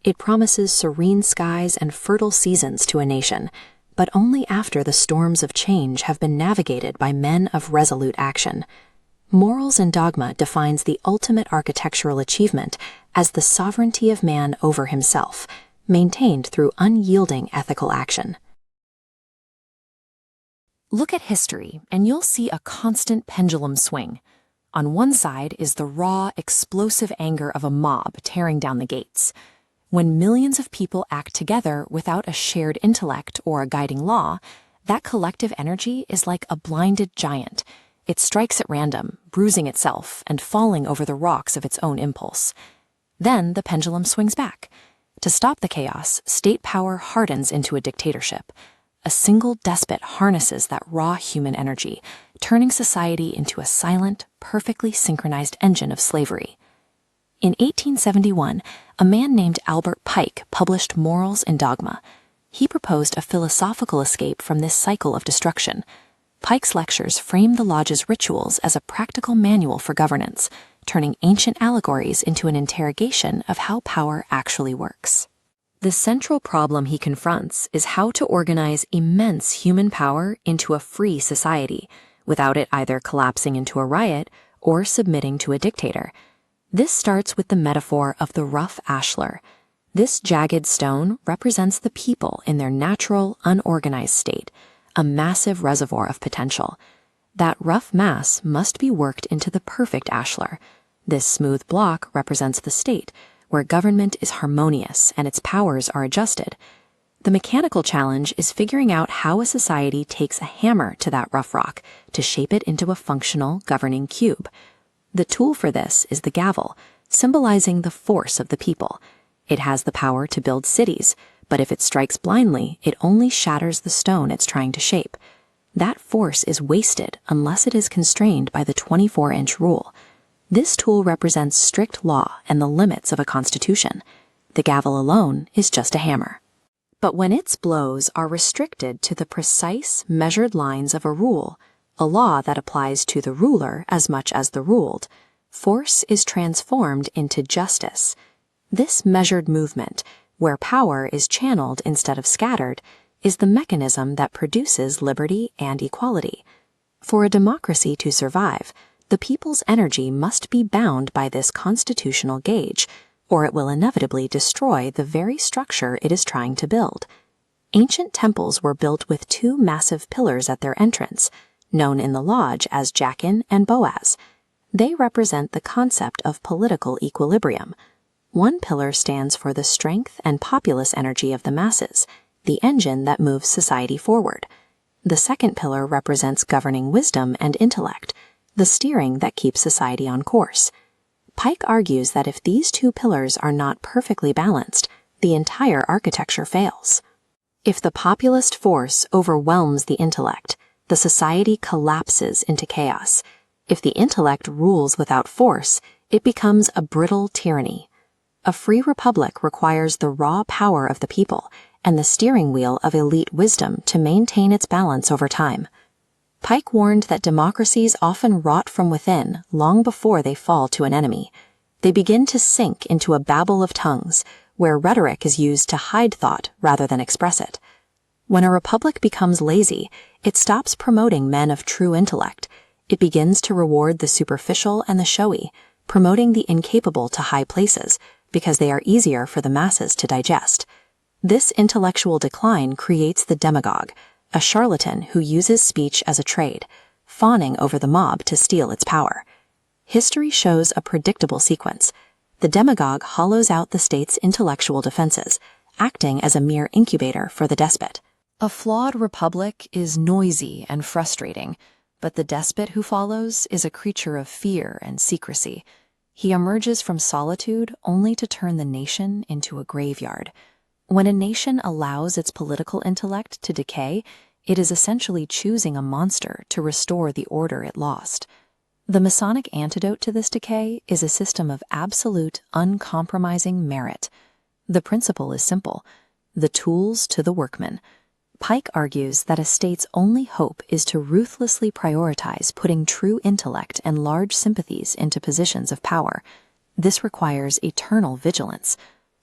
It promises serene skies and fertile seasons to a nation, but only after the storms of change have been navigated by men of resolute action. Morals and Dogma defines the ultimate architectural achievement as the sovereignty of man over himself, maintained through unyielding ethical action. Look at history, and you'll see a constant pendulum swing. On one side is the raw, explosive anger of a mob tearing down the gates. When millions of people act together without a shared intellect or a guiding law, that collective energy is like a blinded giant. It strikes at random, bruising itself and falling over the rocks of its own impulse. Then the pendulum swings back. To stop the chaos, state power hardens into a dictatorship. A single despot harnesses that raw human energy, turning society into a silent, perfectly synchronized engine of slavery. In 1871, a man named Albert Pike published Morals and Dogma. He proposed a philosophical escape from this cycle of destruction. Pike's lectures framed the lodge's rituals as a practical manual for governance, turning ancient allegories into an interrogation of how power actually works. The central problem he confronts is how to organize immense human power into a free society, without it either collapsing into a riot or submitting to a dictator. This starts with the metaphor of the rough ashlar. This jagged stone represents the people in their natural, unorganized state, a massive reservoir of potential. That rough mass must be worked into the perfect ashlar. This smooth block represents the state, where government is harmonious and its powers are adjusted. The mechanical challenge is figuring out how a society takes a hammer to that rough rock to shape it into a functional, governing cube. The tool for this is the gavel, symbolizing the force of the people. It has the power to build cities, but if it strikes blindly, it only shatters the stone it's trying to shape. That force is wasted unless it is constrained by the 24-inch rule. This tool represents strict law and the limits of a constitution. The gavel alone is just a hammer. But when its blows are restricted to the precise, measured lines of a rule, a law that applies to the ruler as much as the ruled, force is transformed into justice. This measured movement, where power is channeled instead of scattered, is the mechanism that produces liberty and equality. For a democracy to survive, the people's energy must be bound by this constitutional gauge, or it will inevitably destroy the very structure it is trying to build. Ancient temples were built with two massive pillars at their entrance, known in the lodge as Jachin and Boaz. They represent the concept of political equilibrium. One pillar stands for the strength and populace energy of the masses, the engine that moves society forward. The second pillar represents governing wisdom and intellect, the steering that keeps society on course. Pike argues that if these two pillars are not perfectly balanced, the entire architecture fails. If the populist force overwhelms the intellect, the society collapses into chaos. If the intellect rules without force, it becomes a brittle tyranny. A free republic requires the raw power of the people and the steering wheel of elite wisdom to maintain its balance over time. Pike warned that democracies often rot from within long before they fall to an enemy. They begin to sink into a babel of tongues, where rhetoric is used to hide thought rather than express it. When a republic becomes lazy, it stops promoting men of true intellect. It begins to reward the superficial and the showy, promoting the incapable to high places, because they are easier for the masses to digest. This intellectual decline creates the demagogue, a charlatan who uses speech as a trade, fawning over the mob to steal its power. History shows a predictable sequence. The demagogue hollows out the state's intellectual defenses, acting as a mere incubator for the despot. A flawed republic is noisy and frustrating, but the despot who follows is a creature of fear and secrecy. He emerges from solitude only to turn the nation into a graveyard. When a nation allows its political intellect to decay, it is essentially choosing a monster to restore the order it lost. The Masonic antidote to this decay is a system of absolute, uncompromising merit. The principle is simple: the tools to the workman. Pike argues that a state's only hope is to ruthlessly prioritize putting true intellect and large sympathies into positions of power. This requires eternal vigilance.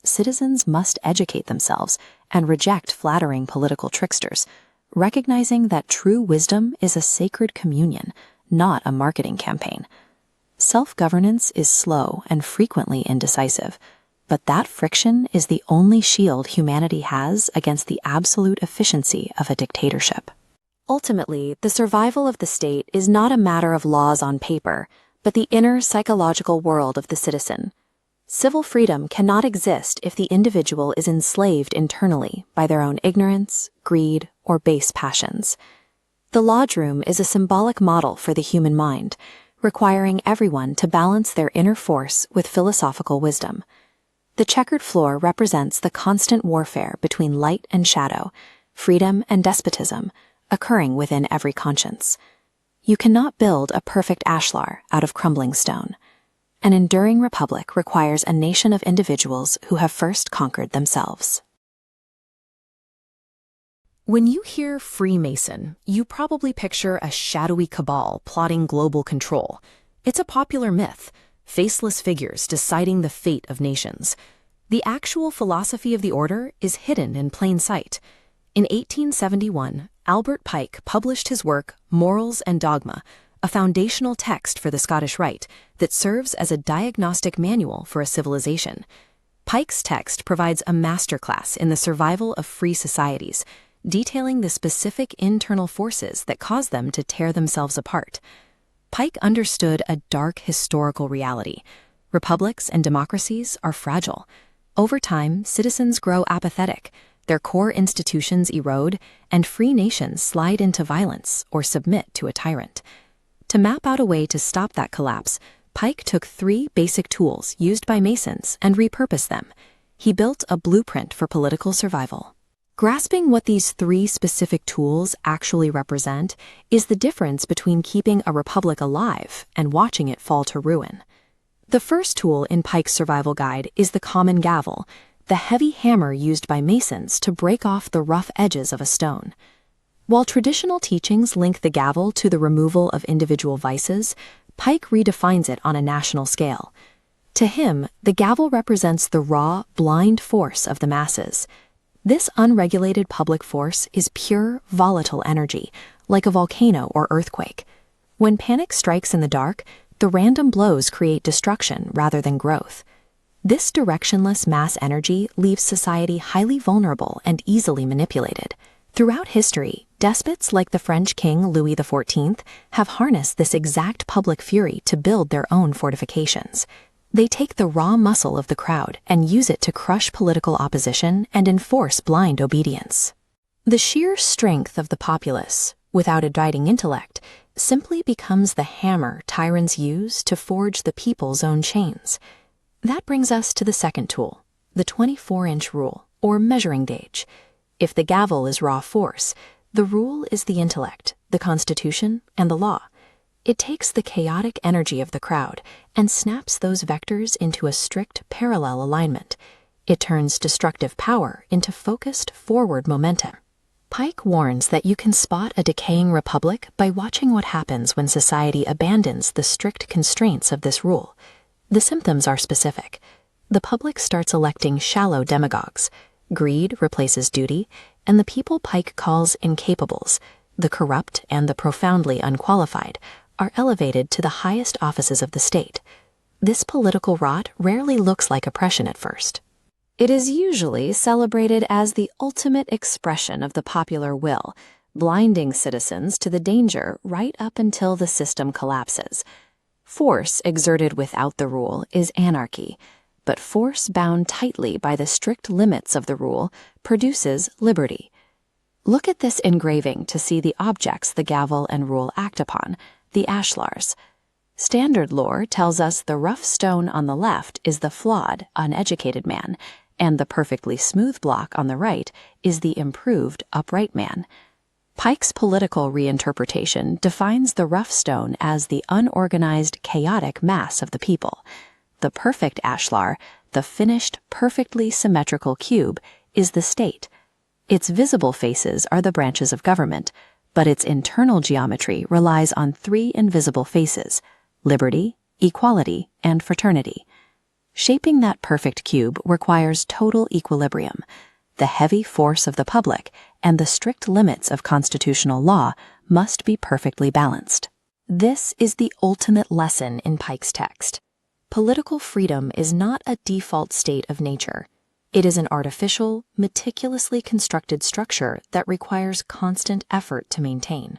Citizens must educate themselves and reject flattering political tricksters, recognizing that true wisdom is a sacred communion, not a marketing campaign. Self-governance is slow and frequently indecisive, but that friction is the only shield humanity has against the absolute efficiency of a dictatorship. Ultimately, the survival of the state is not a matter of laws on paper, but the inner psychological world of the citizen. Civil freedom cannot exist if the individual is enslaved internally by their own ignorance, greed, or base passions. The lodge room is a symbolic model for the human mind, requiring everyone to balance their inner force with philosophical wisdom. The checkered floor represents the constant warfare between light and shadow, freedom and despotism, occurring within every conscience. You cannot build a perfect ashlar out of crumbling stone. An enduring republic requires a nation of individuals who have first conquered themselves. When you hear Freemason, you probably picture a shadowy cabal plotting global control. It's a popular myth, faceless figures deciding the fate of nations. The actual philosophy of the order is hidden in plain sight. In 1871, Albert Pike published his work Morals and Dogma, a foundational text for the Scottish Rite that serves as a diagnostic manual for a civilization. Pike's text provides a masterclass in the survival of free societies, detailing the specific internal forces that cause them to tear themselves apart. Pike understood a dark historical reality. Republics and democracies are fragile. Over time, citizens grow apathetic. their core institutions erode, and free nations slide into violence or submit to a tyrant. To map out a way to stop that collapse, Pike took 3 basic tools used by Masons and repurposed them. He built a blueprint for political survival. Grasping what these 3 specific tools actually represent is the difference between keeping a republic alive and watching it fall to ruin. The first tool in Pike's survival guide is the common gavel, the heavy hammer used by Masons to break off the rough edges of a stone. While traditional teachings link the gavel to the removal of individual vices, Pike redefines it on a national scale. To him, the gavel represents the raw, blind force of the masses. This unregulated public force is pure, volatile energy, like a volcano or earthquake. When panic strikes in the dark, the random blows create destruction rather than growth. This directionless mass energy leaves society highly vulnerable and easily manipulated. Throughout history, despots like the French King Louis XIV have harnessed this exact public fury to build their own fortifications. They take the raw muscle of the crowd and use it to crush political opposition and enforce blind obedience. The sheer strength of the populace, without a guiding intellect, simply becomes the hammer tyrants use to forge the people's own chains. That brings us to the second tool, the 24-inch rule, or measuring gauge. If the gavel is raw force, the rule is the intellect, the constitution, and the law. It takes the chaotic energy of the crowd and snaps those vectors into a strict parallel alignment. It turns destructive power into focused forward momentum. Pike warns that you can spot a decaying republic by watching what happens when society abandons the strict constraints of this rule. The symptoms are specific. The public starts electing shallow demagogues. Greed replaces duty, and the people Pike calls incapables, the corrupt and the profoundly unqualified, are elevated to the highest offices of the state. This political rot rarely looks like oppression at first. It is usually celebrated as the ultimate expression of the popular will, blinding citizens to the danger right up until the system collapses. Force exerted without the rule is anarchy, but force bound tightly by the strict limits of the rule produces liberty. Look at this engraving to see the objects the gavel and rule act upon, the ashlars. Standard lore tells us the rough stone on the left is the flawed, uneducated man, and the perfectly smooth block on the right is the improved, upright man. Pike's political reinterpretation defines the rough stone as the unorganized, chaotic mass of the people. The perfect ashlar, the finished, perfectly symmetrical cube, is the state. Its visible faces are the branches of government, but its internal geometry relies on 3 invisible faces: liberty, equality, and fraternity. Shaping that perfect cube requires total equilibrium. The heavy force of the public and the strict limits of constitutional law must be perfectly balanced. This is the ultimate lesson in Pike's text. Political freedom is not a default state of nature. It is an artificial, meticulously constructed structure that requires constant effort to maintain.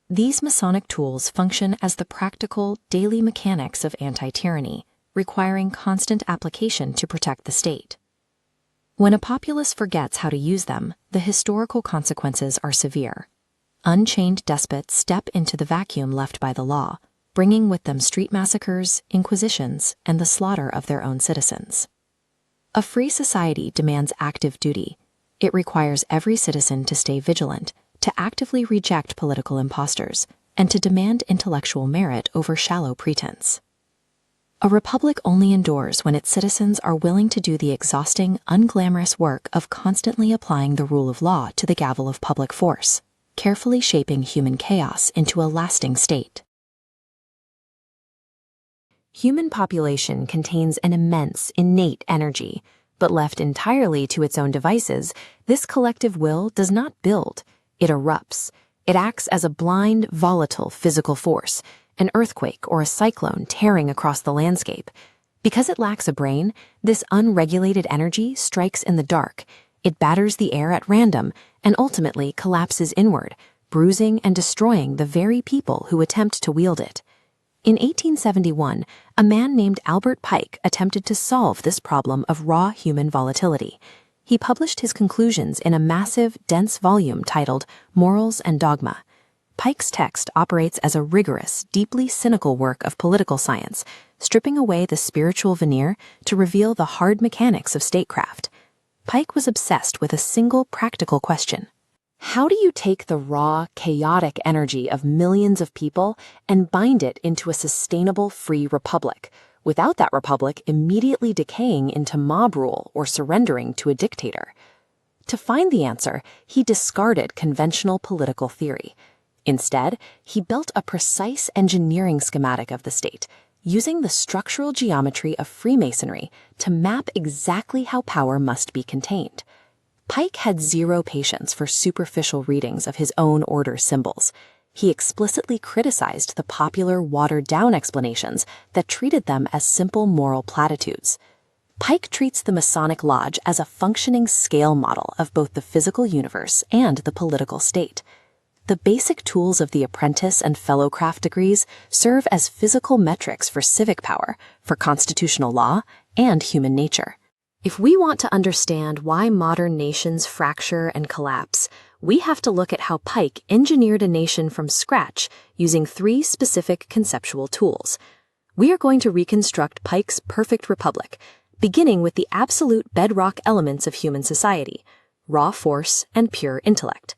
These Masonic tools function as the practical, daily mechanics of anti-tyranny, requiring constant application to protect the state. When a populace forgets how to use them, the historical consequences are severe. Unchained despots step into the vacuum left by the law, bringing with them street massacres, inquisitions, and the slaughter of their own citizens. A free society demands active duty. It requires every citizen to stay vigilant, to actively reject political imposters, and to demand intellectual merit over shallow pretense. A republic only endures when its citizens are willing to do the exhausting, unglamorous work of constantly applying the rule of law to the gavel of public force, carefully shaping human chaos into a lasting state. Human population contains an immense, innate energy, but left entirely to its own devices, this collective will does not build, it erupts. It acts as a blind, volatile physical force, an earthquake or a cyclone tearing across the landscape. Because it lacks a brain, this unregulated energy strikes in the dark. It batters the air at random and ultimately collapses inward, bruising and destroying the very people who attempt to wield it. In 1871, a man named Albert Pike attempted to solve this problem of raw human volatility. He published his conclusions in a massive, dense volume titled Morals and Dogma. Pike's text operates as a rigorous, deeply cynical work of political science, stripping away the spiritual veneer to reveal the hard mechanics of statecraft. Pike was obsessed with a single practical question. How do you take the raw, chaotic energy of millions of people and bind it into a sustainable, free republic, without that republic immediately decaying into mob rule or surrendering to a dictator? To find the answer, he discarded conventional political theory. Instead, he built a precise engineering schematic of the state, using the structural geometry of Freemasonry to map exactly how power must be contained. Pike had zero patience for superficial readings of his own order's symbols. He explicitly criticized the popular, watered-down explanations that treated them as simple moral platitudes. Pike treats the Masonic Lodge as a functioning scale model of both the physical universe and the political state. The basic tools of the Apprentice and Fellow-Craft degrees serve as physical metrics for civic power, for constitutional law, and human nature. If we want to understand why modern nations fracture and collapse, we have to look at how Pike engineered a nation from scratch using 3 specific conceptual tools. We are going to reconstruct Pike's perfect republic, beginning with the absolute bedrock elements of human society: raw force and pure intellect.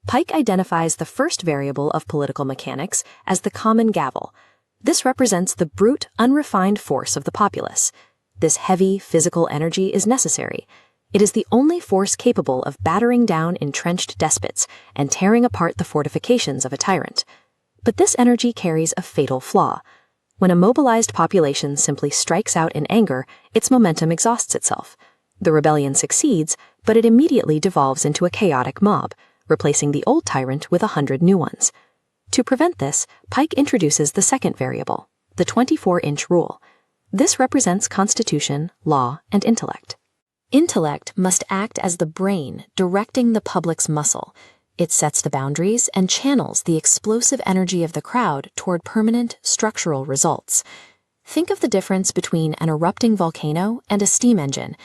Pike identifies the first variable of political mechanics as the common gavel. This represents the brute, unrefined force of the populace. This heavy, physical energy is necessary. It is the only force capable of battering down entrenched despots and tearing apart the fortifications of a tyrant. But this energy carries a fatal flaw. When a mobilized population simply strikes out in anger, its momentum exhausts itself. The rebellion succeeds, but it immediately devolves into a chaotic mob, replacing the old tyrant with 100 new ones. To prevent this, Pike introduces the second variable, the 24-inch rule. This represents constitution, law, and intellect. Intellect must act as the brain directing the public's muscle. It sets the boundaries and channels the explosive energy of the crowd toward permanent, structural results. Think of the difference between an erupting volcano and a steam engine.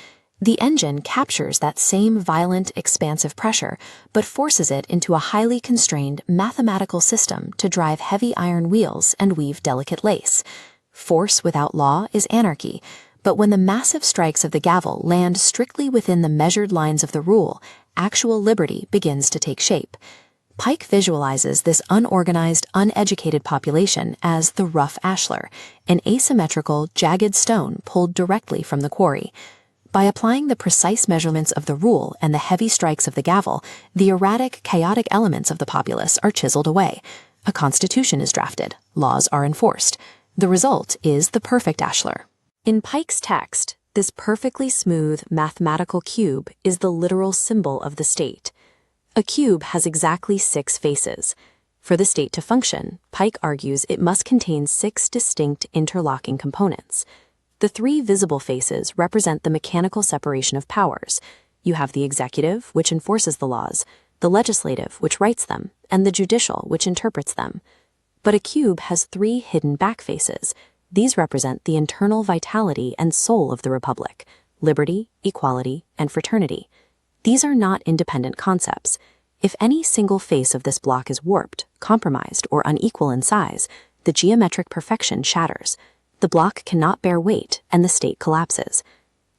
The engine captures that same violent, expansive pressure, but forces it into a highly constrained mathematical system to drive heavy iron wheels and weave delicate lace. Force without law is anarchy, but when the massive strikes of the gavel land strictly within the measured lines of the rule, actual liberty begins to take shape. Pike visualizes this unorganized, uneducated population as the rough ashlar, an asymmetrical, jagged stone pulled directly from the quarry. By applying the precise measurements of the rule and the heavy strikes of the gavel, the erratic, chaotic elements of the populace are chiseled away. A constitution is drafted, laws are enforced. The result is the perfect ashlar. In Pike's text, this perfectly smooth mathematical cube is the literal symbol of the state. A cube has exactly 6 faces. For the state to function, Pike argues it must contain 6 distinct interlocking components. The 3 visible faces represent the mechanical separation of powers. You have the executive, which enforces the laws, the legislative, which writes them, and the judicial, which interprets them. But a cube has 3 hidden back faces. These represent the internal vitality and soul of the republic: liberty, equality, and fraternity. These are not independent concepts. If any single face of this block is warped, compromised, or unequal in size, the geometric perfection shatters. The block cannot bear weight, and the state collapses.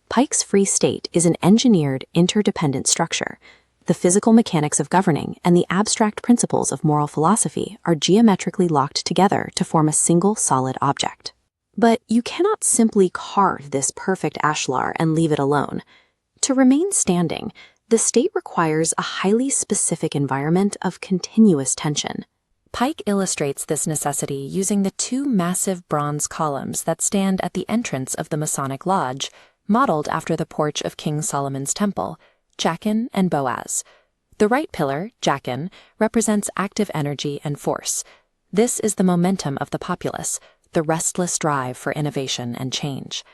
Pike's free state is an engineered, interdependent structure. The physical mechanics of governing and the abstract principles of moral philosophy are geometrically locked together to form a single solid object. But you cannot simply carve this perfect ashlar and leave it alone. To remain standing, the state requires a highly specific environment of continuous tension. Pike illustrates this necessity using the 2 massive bronze columns that stand at the entrance of the Masonic Lodge, modeled after the porch of King Solomon's temple, Jachin and Boaz. The right pillar, Jachin, represents active energy and force. This is the momentum of the populace, the restless drive for innovation and change.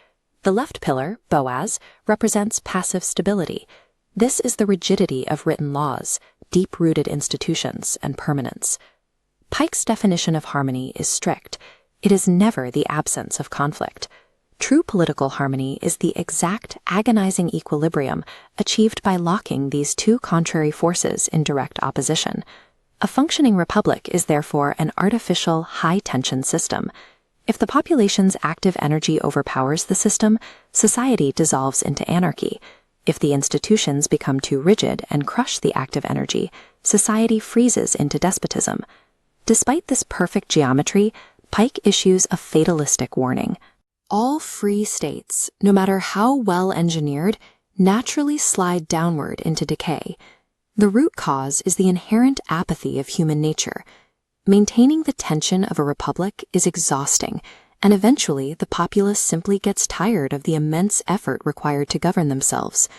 The left pillar, Boaz, represents passive stability. This is the rigidity of written laws, deep-rooted institutions, and permanence. Pike's definition of harmony is strict. It is never the absence of conflict. True political harmony is the exact agonizing equilibrium achieved by locking these two contrary forces in direct opposition. A functioning republic is therefore an artificial, high-tension system. If the population's active energy overpowers the system, society dissolves into anarchy. If the institutions become too rigid and crush the active energy, society freezes into despotism. Despite this perfect geometry, Pike issues a fatalistic warning. All free states, no matter how well engineered, naturally slide downward into decay. The root cause is the inherent apathy of human nature. Maintaining the tension of a republic is exhausting, and eventually the populace simply gets tired of the immense effort required to govern themselves.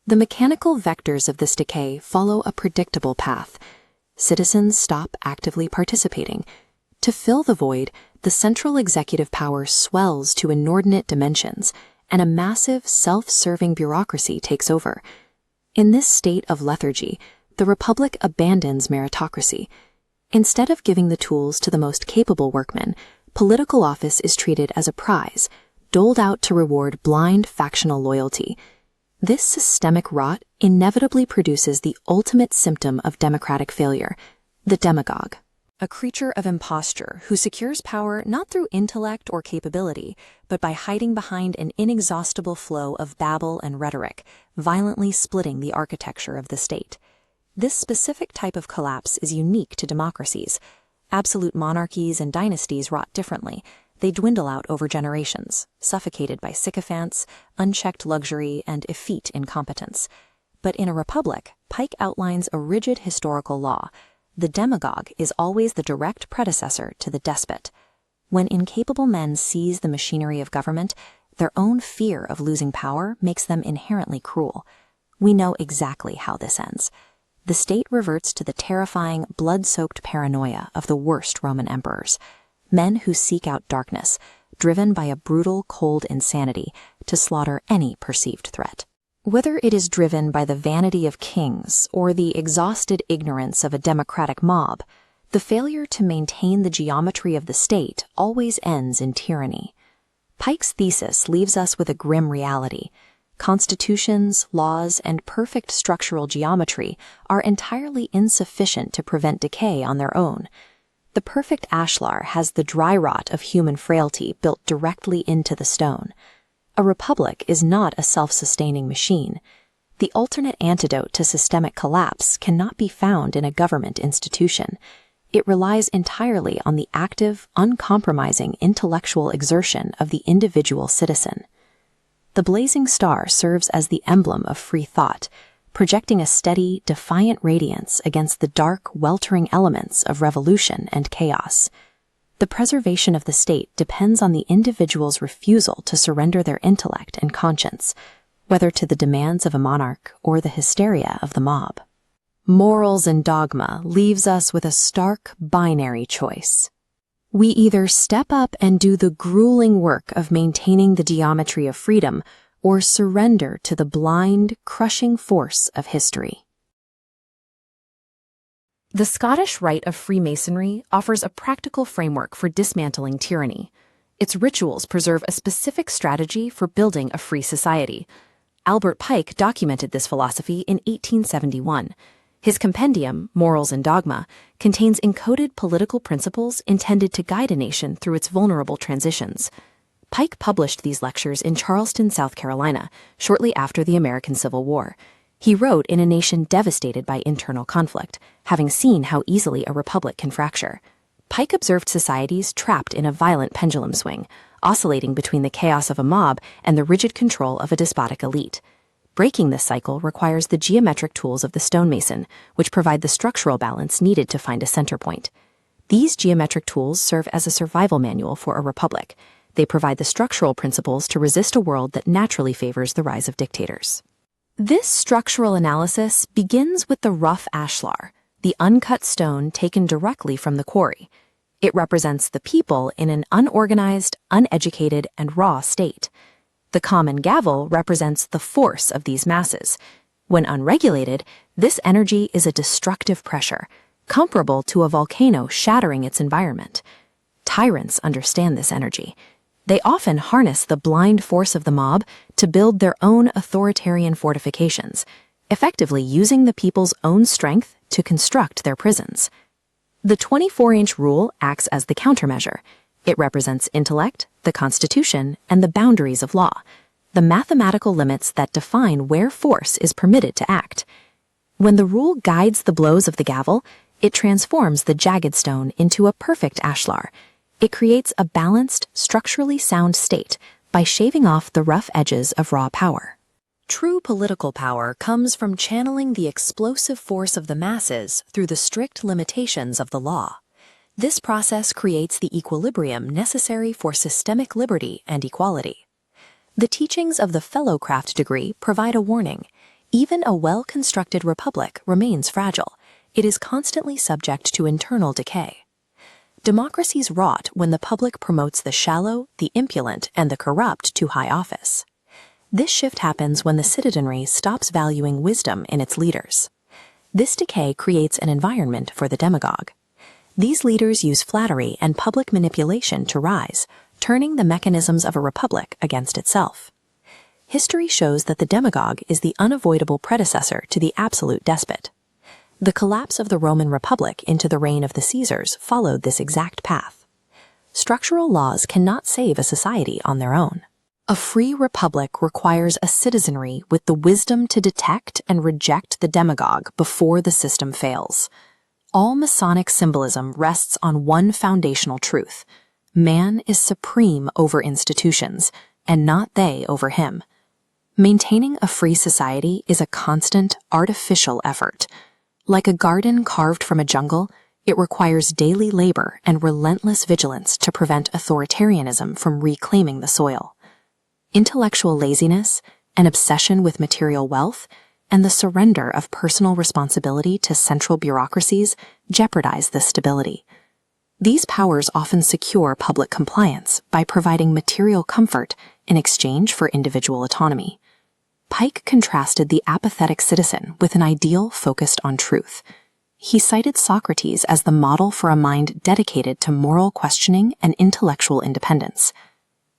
The mechanical vectors of this decay follow a predictable path. Citizens stop actively participating. To fill the void, the central executive power swells to inordinate dimensions, and a massive, self-serving bureaucracy takes over. In this state of lethargy, the republic abandons meritocracy. Instead of giving the tools to the most capable workmen, political office is treated as a prize, doled out to reward blind factional loyalty. This systemic rot inevitably produces the ultimate symptom of democratic failure, the demagogue. A creature of imposture who secures power not through intellect or capability, but by hiding behind an inexhaustible flow of babble and rhetoric, violently splitting the architecture of the state. This specific type of collapse is unique to democracies. Absolute monarchies and dynasties rot differently. They dwindle out over generations, suffocated by sycophants, unchecked luxury, and effete incompetence. But in a republic, Pike outlines a rigid historical law. The demagogue is always the direct predecessor to the despot. When incapable men seize the machinery of government, their own fear of losing power makes them inherently cruel. We know exactly how this ends. The state reverts to the terrifying, blood-soaked paranoia of the worst Roman emperors, men who seek out darkness, driven by a brutal, cold insanity to slaughter any perceived threat. Whether it is driven by the vanity of kings or the exhausted ignorance of a democratic mob, the failure to maintain the geometry of the state always ends in tyranny. Pike's thesis leaves us with a grim reality. Constitutions, laws, and perfect structural geometry are entirely insufficient to prevent decay on their own. The perfect ashlar has the dry rot of human frailty built directly into the stone. A republic is not a self-sustaining machine. The alternate antidote to systemic collapse cannot be found in a government institution. It relies entirely on the active, uncompromising intellectual exertion of the individual citizen. The blazing star serves as the emblem of free thought, projecting a steady, defiant radiance against the dark, weltering elements of revolution and chaos. The preservation of the state depends on the individual's refusal to surrender their intellect and conscience, whether to the demands of a monarch or the hysteria of the mob. Morals and Dogma leaves us with a stark, binary choice. We either step up and do the grueling work of maintaining the geometry of freedom, or surrender to the blind, crushing force of history. The Scottish Rite of Freemasonry offers a practical framework for dismantling tyranny. Its rituals preserve a specific strategy for building a free society. Albert Pike documented this philosophy in 1871. His compendium, Morals and Dogma, contains encoded political principles intended to guide a nation through its vulnerable transitions. Pike published these lectures in Charleston, South Carolina, shortly after the American Civil War. He wrote in a nation devastated by internal conflict, having seen how easily a republic can fracture. Pike observed societies trapped in a violent pendulum swing, oscillating between the chaos of a mob and the rigid control of a despotic elite. Breaking this cycle requires the geometric tools of the stonemason, which provide the structural balance needed to find a center point. These geometric tools serve as a survival manual for a republic. They provide the structural principles to resist a world that naturally favors the rise of dictators. This structural analysis begins with the rough ashlar, the uncut stone taken directly from the quarry. It represents the people in an unorganized, uneducated, and raw state. The common gavel represents the force of these masses. When unregulated, this energy is a destructive pressure, comparable to a volcano shattering its environment. Tyrants understand this energy. They often harness the blind force of the mob to build their own authoritarian fortifications, effectively using the people's own strength to construct their prisons. The 24-inch rule acts as the countermeasure. It represents intellect, the Constitution, and the boundaries of law, the mathematical limits that define where force is permitted to act. When the rule guides the blows of the gavel, it transforms the jagged stone into a perfect ashlar. It creates a balanced, structurally sound state by shaving off the rough edges of raw power. True political power comes from channeling the explosive force of the masses through the strict limitations of the law. This process creates the equilibrium necessary for systemic liberty and equality. The teachings of the Fellow-Craft degree provide a warning. Even a well-constructed republic remains fragile. It is constantly subject to internal decay. Democracies rot when the public promotes the shallow, the impudent, and the corrupt to high office. This shift happens when the citizenry stops valuing wisdom in its leaders. This decay creates an environment for the demagogue. These leaders use flattery and public manipulation to rise, turning the mechanisms of a republic against itself. History shows that the demagogue is the unavoidable predecessor to the absolute despot. The collapse of the Roman Republic into the reign of the Caesars followed this exact path. Structural laws cannot save a society on their own. A free republic requires a citizenry with the wisdom to detect and reject the demagogue before the system fails. All Masonic symbolism rests on one foundational truth: man is supreme over institutions, and not they over him. Maintaining a free society is a constant, artificial effort. Like a garden carved from a jungle, it requires daily labor and relentless vigilance to prevent authoritarianism from reclaiming the soil. Intellectual laziness, an obsession with material wealth, and the surrender of personal responsibility to central bureaucracies jeopardize this stability. These powers often secure public compliance by providing material comfort in exchange for individual autonomy. Pike contrasted the apathetic citizen with an ideal focused on truth. He cited Socrates as the model for a mind dedicated to moral questioning and intellectual independence.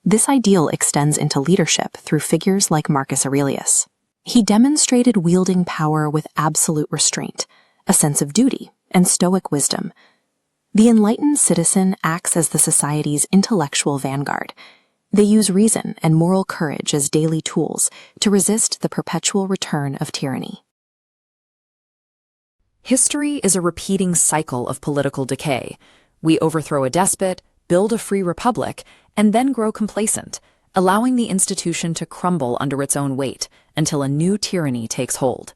This ideal extends into leadership through figures like Marcus Aurelius. He demonstrated wielding power with absolute restraint, a sense of duty, and stoic wisdom. The enlightened citizen acts as the society's intellectual vanguard. They use reason and moral courage as daily tools to resist the perpetual return of tyranny. History is a repeating cycle of political decay. We overthrow a despot, build a free republic, and then grow complacent, allowing the institution to crumble under its own weight until a new tyranny takes hold.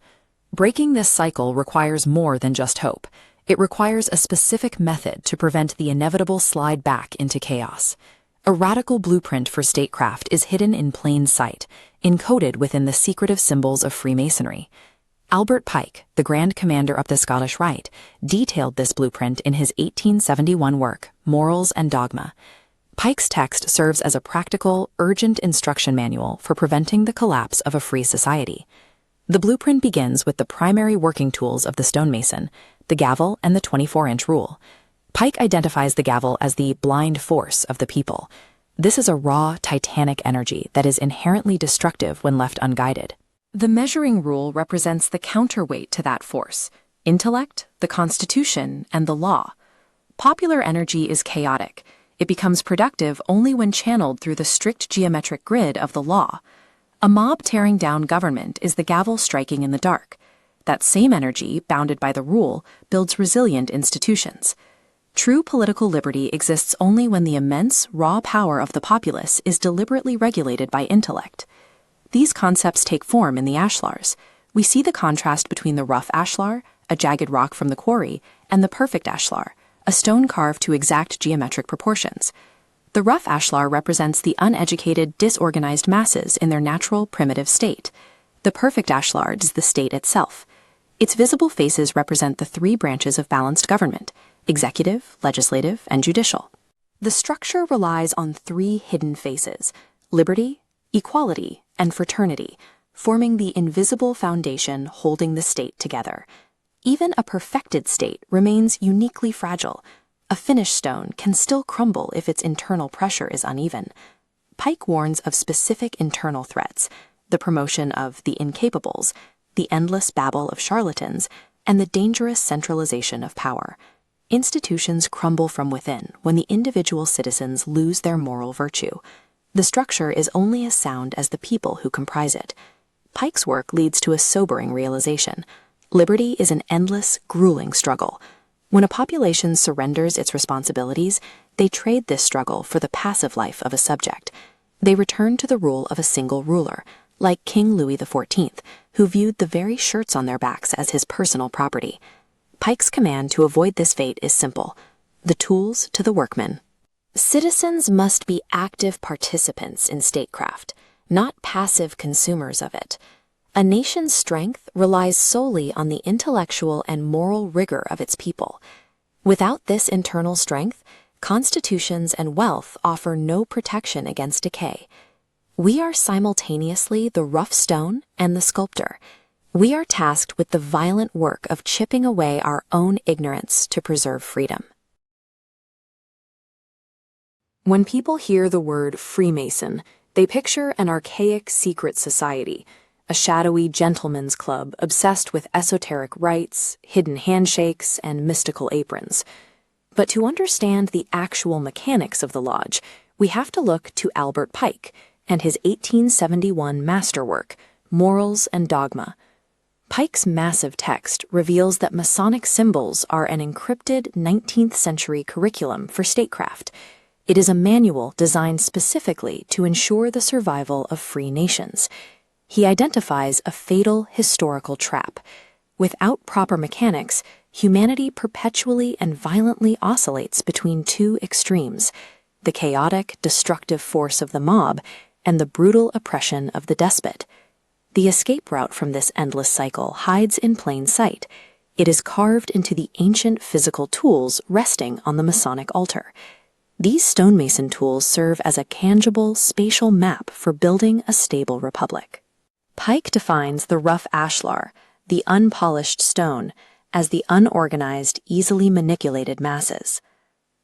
Breaking this cycle requires more than just hope. It requires a specific method to prevent the inevitable slide back into chaos. A radical blueprint for statecraft is hidden in plain sight, encoded within the secretive symbols of Freemasonry. Albert Pike, the Grand Commander of the Scottish Rite, detailed this blueprint in his 1871 work, Morals and Dogma. Pike's text serves as a practical, urgent instruction manual for preventing the collapse of a free society. The blueprint begins with the primary working tools of the stonemason, the gavel and the 24-inch rule. Pike identifies the gavel as the blind force of the people. This is a raw, titanic energy that is inherently destructive when left unguided. The measuring rule represents the counterweight to that force: intellect, the Constitution, and the law. Popular energy is chaotic. It becomes productive only when channeled through the strict geometric grid of the law. A mob tearing down government is the gavel striking in the dark. That same energy, bounded by the rule, builds resilient institutions. True political liberty exists only when the immense, raw power of the populace is deliberately regulated by intellect. These concepts take form in the ashlars. We see the contrast between the rough ashlar, a jagged rock from the quarry, and the perfect ashlar, a stone carved to exact geometric proportions. The rough ashlar represents the uneducated, disorganized masses in their natural, primitive state. The perfect ashlar is the state itself. Its visible faces represent the three branches of balanced government: executive, legislative, and judicial. The structure relies on three hidden faces: liberty, equality, and fraternity, forming the invisible foundation holding the state together. Even a perfected state remains uniquely fragile. A finished stone can still crumble if its internal pressure is uneven. Pike warns of specific internal threats, the promotion of the incapables, the endless babble of charlatans, and the dangerous centralization of power. Institutions crumble from within when the individual citizens lose their moral virtue. The structure is only as sound as the people who comprise it. Pike's work leads to a sobering realization. Liberty is an endless, grueling struggle. When a population surrenders its responsibilities, they trade this struggle for the passive life of a subject. They return to the rule of a single ruler, like King Louis XIV, who viewed the very shirts on their backs as his personal property. Pike's command to avoid this fate is simple: the tools to the workman. Citizens must be active participants in statecraft, not passive consumers of it. A nation's strength relies solely on the intellectual and moral rigor of its people. Without this internal strength, constitutions and wealth offer no protection against decay. We are simultaneously the rough stone and the sculptor. We are tasked with the violent work of chipping away our own ignorance to preserve freedom. When people hear the word Freemason, they picture an archaic secret society, a shadowy gentleman's club obsessed with esoteric rites, hidden handshakes, and mystical aprons. But to understand the actual mechanics of the lodge, we have to look to Albert Pike and his 1871 masterwork, Morals and Dogma. Pike's massive text reveals that Masonic symbols are an encrypted 19th century curriculum for statecraft. It is a manual designed specifically to ensure the survival of free nations. He identifies a fatal historical trap. Without proper mechanics, humanity perpetually and violently oscillates between two extremes: the chaotic, destructive force of the mob and the brutal oppression of the despot. The escape route from this endless cycle hides in plain sight. It is carved into the ancient physical tools resting on the Masonic altar. These stonemason tools serve as a tangible, spatial map for building a stable republic. Pike defines the rough ashlar, the unpolished stone, as the unorganized, easily manipulated masses.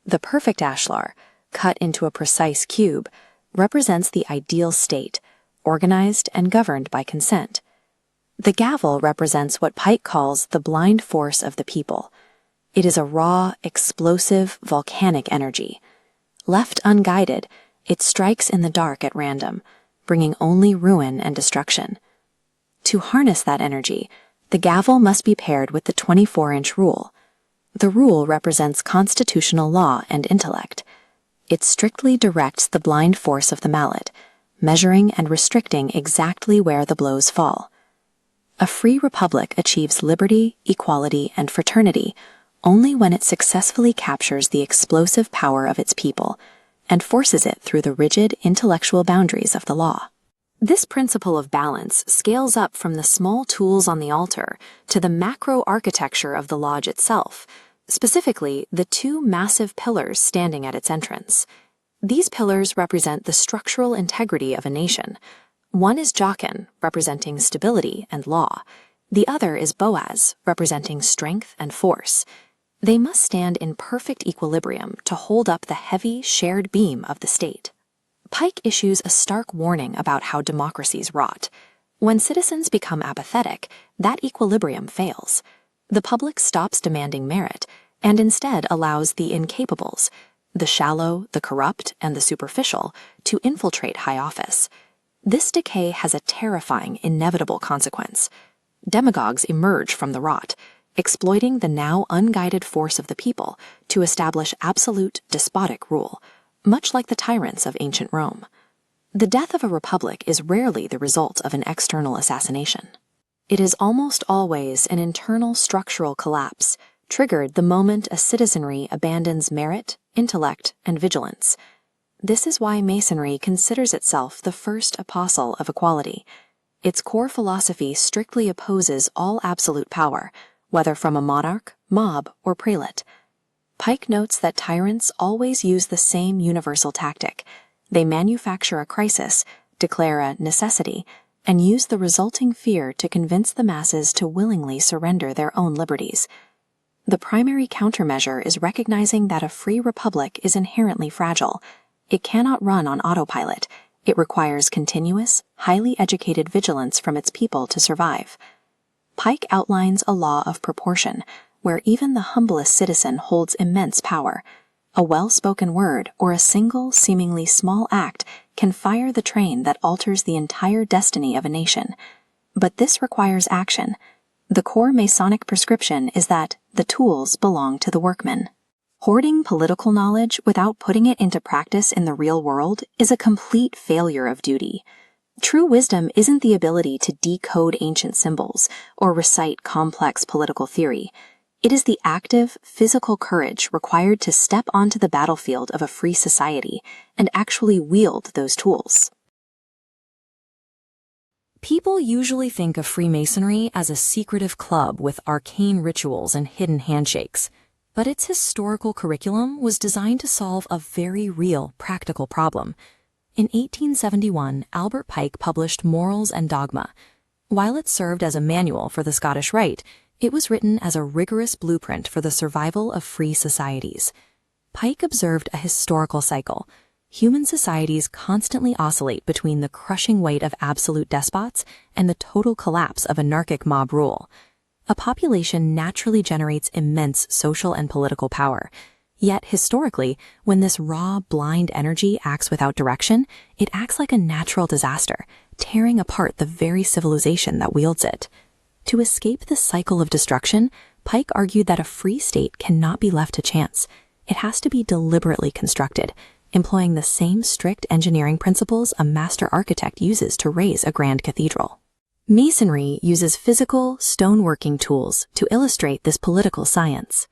The perfect ashlar, cut into a precise cube, represents the ideal state, organized and governed by consent. The gavel represents what Pike calls the blind force of the people. It is a raw, explosive, volcanic energy. Left unguided, it strikes in the dark at random, bringing only ruin and destruction. To harness that energy, the gavel must be paired with the 24-inch rule. The rule represents constitutional law and intellect. It strictly directs the blind force of the mallet, measuring and restricting exactly where the blows fall. A free republic achieves liberty, equality, and fraternity only when it successfully captures the explosive power of its people and forces it through the rigid intellectual boundaries of the law. This principle of balance scales up from the small tools on the altar to the macro architecture of the lodge itself, specifically the two massive pillars standing at its entrance. These pillars represent the structural integrity of a nation. One is Jachin, representing stability and law. The other is Boaz, representing strength and force. They must stand in perfect equilibrium to hold up the heavy, shared beam of the state. Pike issues a stark warning about how democracies rot. When citizens become apathetic, that equilibrium fails. The public stops demanding merit and instead allows the incapables, the shallow, the corrupt, and the superficial, to infiltrate high office. This decay has a terrifying, inevitable consequence. Demagogues emerge from the rot, exploiting the now unguided force of the people to establish absolute, despotic rule, much like the tyrants of ancient Rome. The death of a republic is rarely the result of an external assassination. It is almost always an internal structural collapse, triggered the moment a citizenry abandons merit, intellect, and vigilance. This is why Masonry considers itself the first apostle of equality. Its core philosophy strictly opposes all absolute power, whether from a monarch, mob, or prelate. Pike notes that tyrants always use the same universal tactic. They manufacture a crisis, declare a necessity, and use the resulting fear to convince the masses to willingly surrender their own liberties. The primary countermeasure is recognizing that a free republic is inherently fragile. It cannot run on autopilot, It requires continuous, highly educated vigilance from its people to survive. Pike outlines a law of proportion, where even the humblest citizen holds immense power. A well-spoken word or a single, seemingly small act can fire the train that alters the entire destiny of a nation. But this requires action. The core Masonic prescription is that the tools belong to the workman. Hoarding political knowledge without putting it into practice in the real world is a complete failure of duty. True wisdom isn't the ability to decode ancient symbols or recite complex political theory. It is the active, physical courage required to step onto the battlefield of a free society and actually wield those tools. People usually think of Freemasonry as a secretive club with arcane rituals and hidden handshakes, but its historical curriculum was designed to solve a very real, practical problem. In 1871, Albert Pike published Morals and Dogma. While it served as a manual for the Scottish Rite, it was written as a rigorous blueprint for the survival of free societies. Pike observed a historical cycle. Human societies constantly oscillate between the crushing weight of absolute despots and the total collapse of anarchic mob rule. A population naturally generates immense social and political power. Yet, historically, when this raw, blind energy acts without direction, it acts like a natural disaster, tearing apart the very civilization that wields it. To escape this cycle of destruction, Pike argued that a free state cannot be left to chance. It has to be deliberately constructed, employing the same strict engineering principles a master architect uses to raise a grand cathedral. Masonry uses physical, stoneworking tools to illustrate this political science.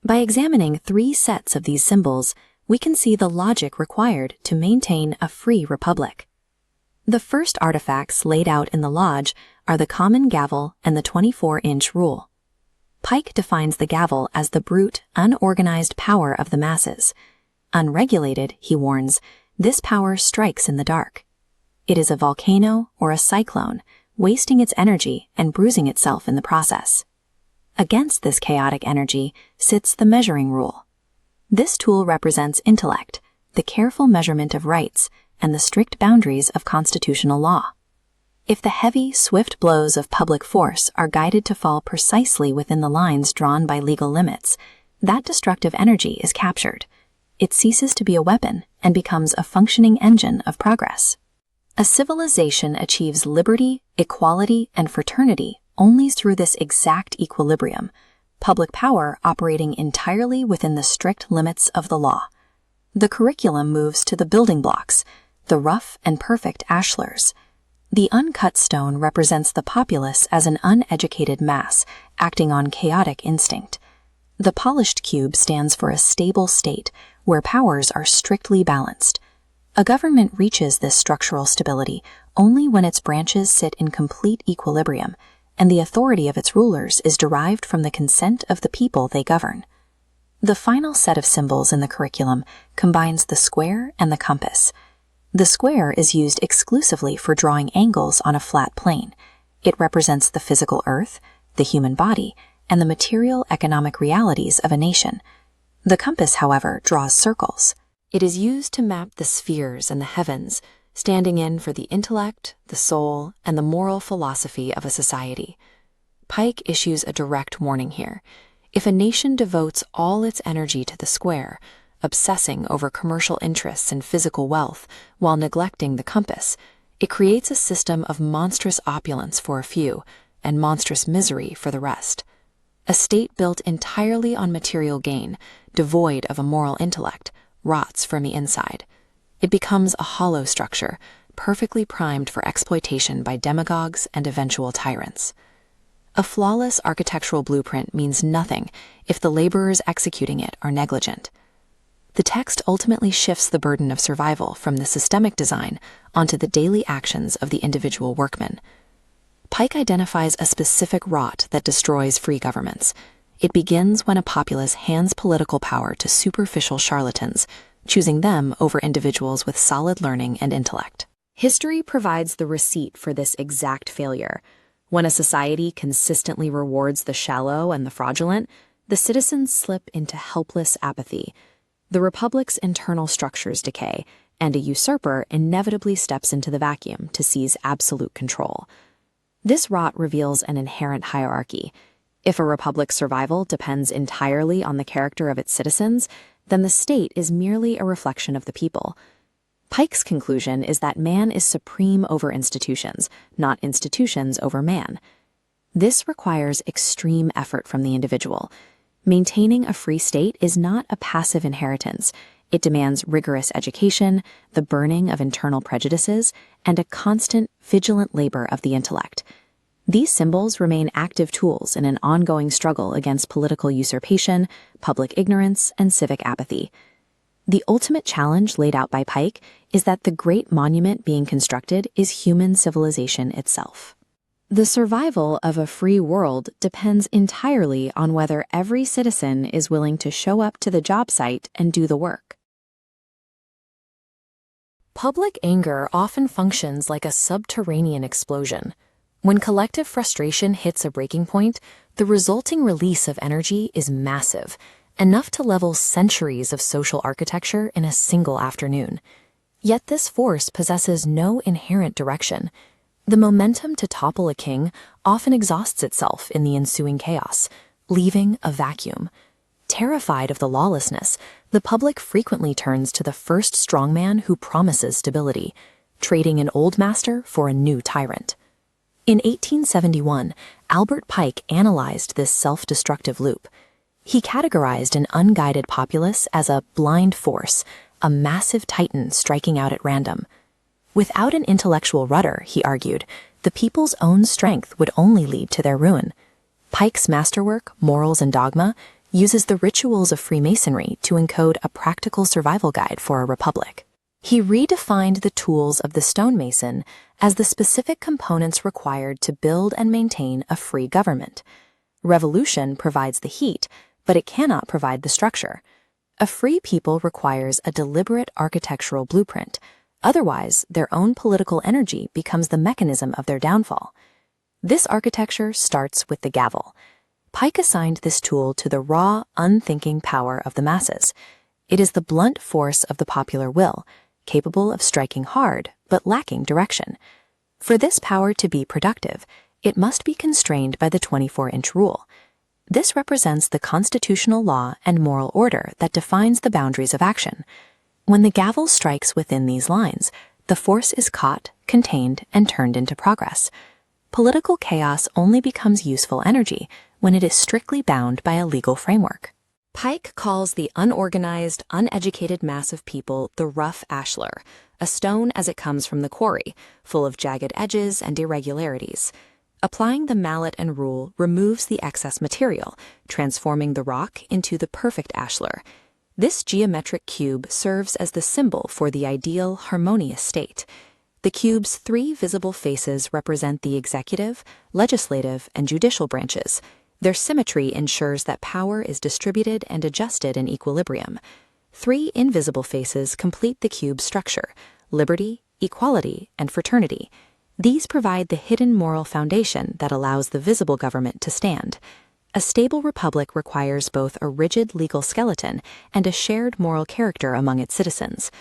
By examining 3 sets of these symbols, we can see the logic required to maintain a free republic. The first artifacts laid out in the lodge are the common gavel and the 24-inch rule. Pike defines the gavel as the brute, unorganized power of the masses. Unregulated, he warns, this power strikes in the dark. It is a volcano or a cyclone, wasting its energy and bruising itself in the process. Against this chaotic energy sits the measuring rule. This tool represents intellect, the careful measurement of rights, and the strict boundaries of constitutional law. If the heavy, swift blows of public force are guided to fall precisely within the lines drawn by legal limits, that destructive energy is captured. It ceases to be a weapon and becomes a functioning engine of progress. A civilization achieves liberty, equality, and fraternity only through this exact equilibrium, public power operating entirely within the strict limits of the law. The curriculum moves to the building blocks, the rough and perfect ashlars. The uncut stone represents the populace as an uneducated mass acting on chaotic instinct. The polished cube stands for a stable state where powers are strictly balanced. A government reaches this structural stability only when its branches sit in complete equilibrium, and the authority of its rulers is derived from the consent of the people they govern. The final set of symbols in the curriculum combines the square and the compass. The square is used exclusively for drawing angles on a flat plane. It represents the physical earth, the human body, and the material economic realities of a nation. The compass, however, draws circles. It is used to map the spheres and the heavens, standing in for the intellect, the soul, and the moral philosophy of a society. Pike issues a direct warning here. If a nation devotes all its energy to the square, obsessing over commercial interests and physical wealth while neglecting the compass, it creates a system of monstrous opulence for a few and monstrous misery for the rest. A state built entirely on material gain, devoid of a moral intellect, rots from the inside. It becomes a hollow structure, perfectly primed for exploitation by demagogues and eventual tyrants. A flawless architectural blueprint means nothing if the laborers executing it are negligent. The text ultimately shifts the burden of survival from the systemic design onto the daily actions of the individual workman. Pike identifies a specific rot that destroys free governments. It begins when a populace hands political power to superficial charlatans, choosing them over individuals with solid learning and intellect. History provides the receipt for this exact failure. When a society consistently rewards the shallow and the fraudulent, the citizens slip into helpless apathy. The republic's internal structures decay, and a usurper inevitably steps into the vacuum to seize absolute control. This rot reveals an inherent hierarchy. If a republic's survival depends entirely on the character of its citizens, then the state is merely a reflection of the people. Pike's conclusion is that man is supreme over institutions, not institutions over man. This requires extreme effort from the individual. Maintaining a free state is not a passive inheritance. It demands rigorous education, the burning of internal prejudices, and a constant, vigilant labor of the intellect. These symbols remain active tools in an ongoing struggle against political usurpation, public ignorance, and civic apathy. The ultimate challenge laid out by Pike is that the great monument being constructed is human civilization itself. The survival of a free world depends entirely on whether every citizen is willing to show up to the job site and do the work. Public anger often functions like a subterranean explosion. When collective frustration hits a breaking point, the resulting release of energy is massive, enough to level centuries of social architecture in a single afternoon. Yet this force possesses no inherent direction. The momentum to topple a king often exhausts itself in the ensuing chaos, leaving a vacuum. Terrified of the lawlessness, the public frequently turns to the first strongman who promises stability, trading an old master for a new tyrant. In 1871, Albert Pike analyzed this self-destructive loop. He categorized an unguided populace as a blind force, a massive titan striking out at random. Without an intellectual rudder, he argued, the people's own strength would only lead to their ruin. Pike's masterwork, Morals and Dogma, uses the rituals of Freemasonry to encode a practical survival guide for a republic. He redefined the tools of the stonemason as the specific components required to build and maintain a free government. Revolution provides the heat, but it cannot provide the structure. A free people requires a deliberate architectural blueprint. Otherwise, their own political energy becomes the mechanism of their downfall. This architecture starts with the gavel. Pike assigned this tool to the raw, unthinking power of the masses. It is the blunt force of the popular will, capable of striking hard, but lacking direction. For this power to be productive, it must be constrained by the 24-inch rule. This represents the constitutional law and moral order that defines the boundaries of action. When the gavel strikes within these lines, the force is caught, contained, and turned into progress. Political chaos only becomes useful energy when it is strictly bound by a legal framework. Pike calls the unorganized, uneducated mass of people the rough ashlar, a stone as it comes from the quarry, full of jagged edges and irregularities. Applying the mallet and rule removes the excess material, transforming the rock into the perfect ashlar. This geometric cube serves as the symbol for the ideal, harmonious state. The cube's 3 visible faces represent the executive, legislative, and judicial branches. Their symmetry ensures that power is distributed and adjusted in equilibrium. 3 invisible faces complete the cube's structure: liberty, equality, and fraternity. These provide the hidden moral foundation that allows the visible government to stand. A stable republic requires both a rigid legal skeleton and a shared moral character among its citizens.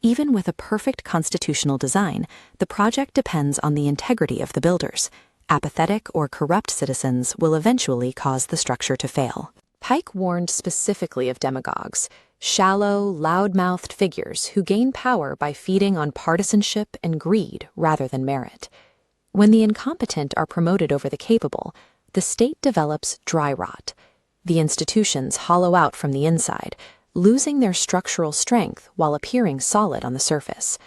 Even with a perfect constitutional design, the project depends on the integrity of the builders. Apathetic or corrupt citizens will eventually cause the structure to fail. Pike warned specifically of demagogues, shallow, loud-mouthed figures who gain power by feeding on partisanship and greed rather than merit. When the incompetent are promoted over the capable, the state develops dry rot. The institutions hollow out from the inside, losing their structural strength while appearing solid on the surface.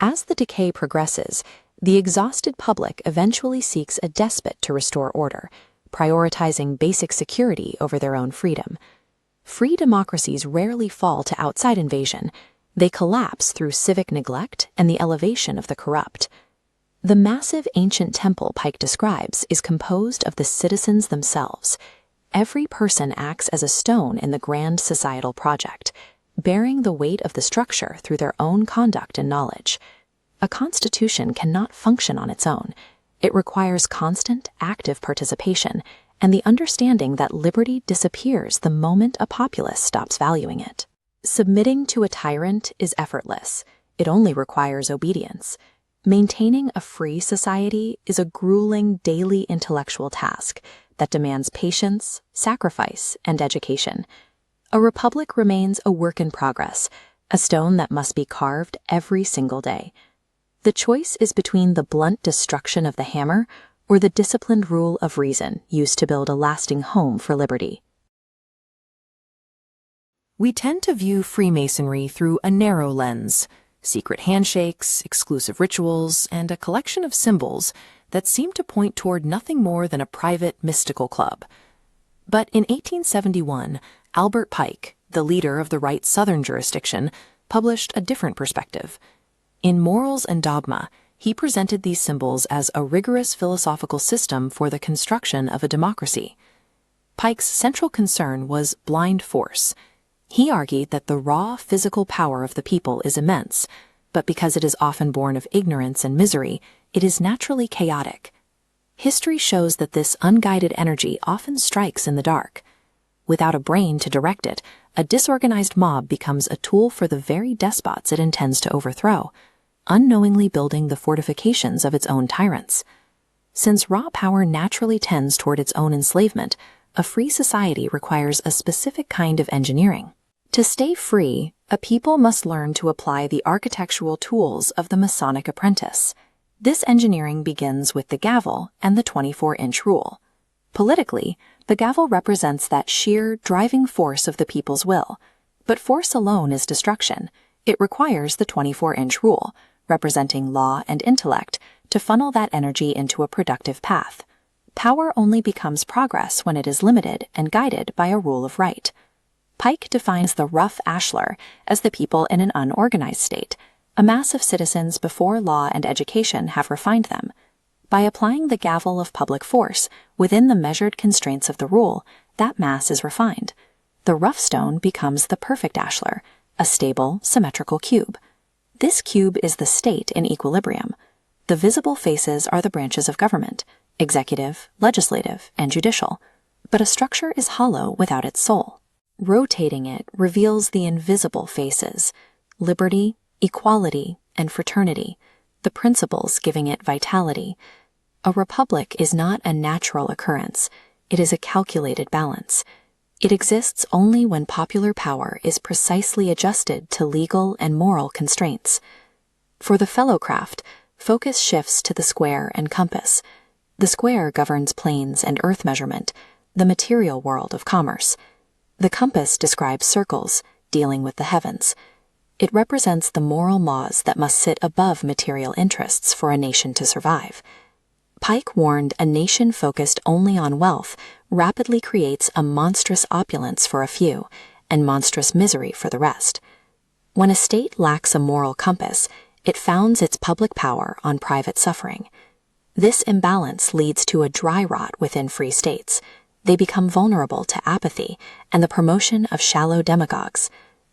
As the decay progresses, the exhausted public eventually seeks a despot to restore order, prioritizing basic security over their own freedom. Free democracies rarely fall to outside invasion. They collapse through civic neglect and the elevation of the corrupt. The massive ancient temple Pike describes is composed of the citizens themselves. Every person acts as a stone in the grand societal project, bearing the weight of the structure through their own conduct and knowledge. A constitution cannot function on its own. It requires constant, active participation and the understanding that liberty disappears the moment a populace stops valuing it. Submitting to a tyrant is effortless. It only requires obedience. Maintaining a free society is a grueling daily intellectual task that demands patience, sacrifice, and education. A republic remains a work in progress, a stone that must be carved every single day. The choice is between the blunt destruction of the hammer or the disciplined rule of reason used to build a lasting home for liberty. We tend to view Freemasonry through a narrow lens: secret handshakes, exclusive rituals, and a collection of symbols that seem to point toward nothing more than a private, mystical club. But in 1871, Albert Pike, the leader of the Rite's southern jurisdiction, published a different perspective. In Morals and Dogma, he presented these symbols as a rigorous philosophical system for the construction of a democracy. Pike's central concern was blind force. He argued that the raw physical power of the people is immense, but because it is often born of ignorance and misery, it is naturally chaotic. History shows that this unguided energy often strikes in the dark. Without a brain to direct it, a disorganized mob becomes a tool for the very despots it intends to overthrow, unknowingly building the fortifications of its own tyrants. Since raw power naturally tends toward its own enslavement, a free society requires a specific kind of engineering. To stay free, a people must learn to apply the architectural tools of the Masonic apprentice. This engineering begins with the gavel and the 24-inch rule. Politically, the gavel represents that sheer, driving force of the people's will. But force alone is destruction. It requires the 24-inch rule, representing law and intellect, to funnel that energy into a productive path. Power only becomes progress when it is limited and guided by a rule of right. Pike defines the rough ashlar as the people in an unorganized state, a mass of citizens before law and education have refined them. By applying the gavel of public force within the measured constraints of the rule, that mass is refined. The rough stone becomes the perfect ashlar, a stable, symmetrical cube. This cube is the state in equilibrium. The visible faces are the branches of government: executive, legislative, and judicial. But a structure is hollow without its soul. Rotating it reveals the invisible faces: liberty, equality, and fraternity, the principles giving it vitality. A republic is not a natural occurrence. It is a calculated balance. It exists only when popular power is precisely adjusted to legal and moral constraints. For the Fellow-Craft, focus shifts to the square and compass. The square governs planes and earth measurement, the material world of commerce. The compass describes circles, dealing with the heavens. It represents the moral laws that must sit above material interests for a nation to survive. Pike warned a nation focused only on wealth rapidly creates a monstrous opulence for a few and monstrous misery for the rest. When a state lacks a moral compass, it founds its public power on private suffering. This imbalance leads to a dry rot within free states. They become vulnerable to apathy and the promotion of shallow demagogues,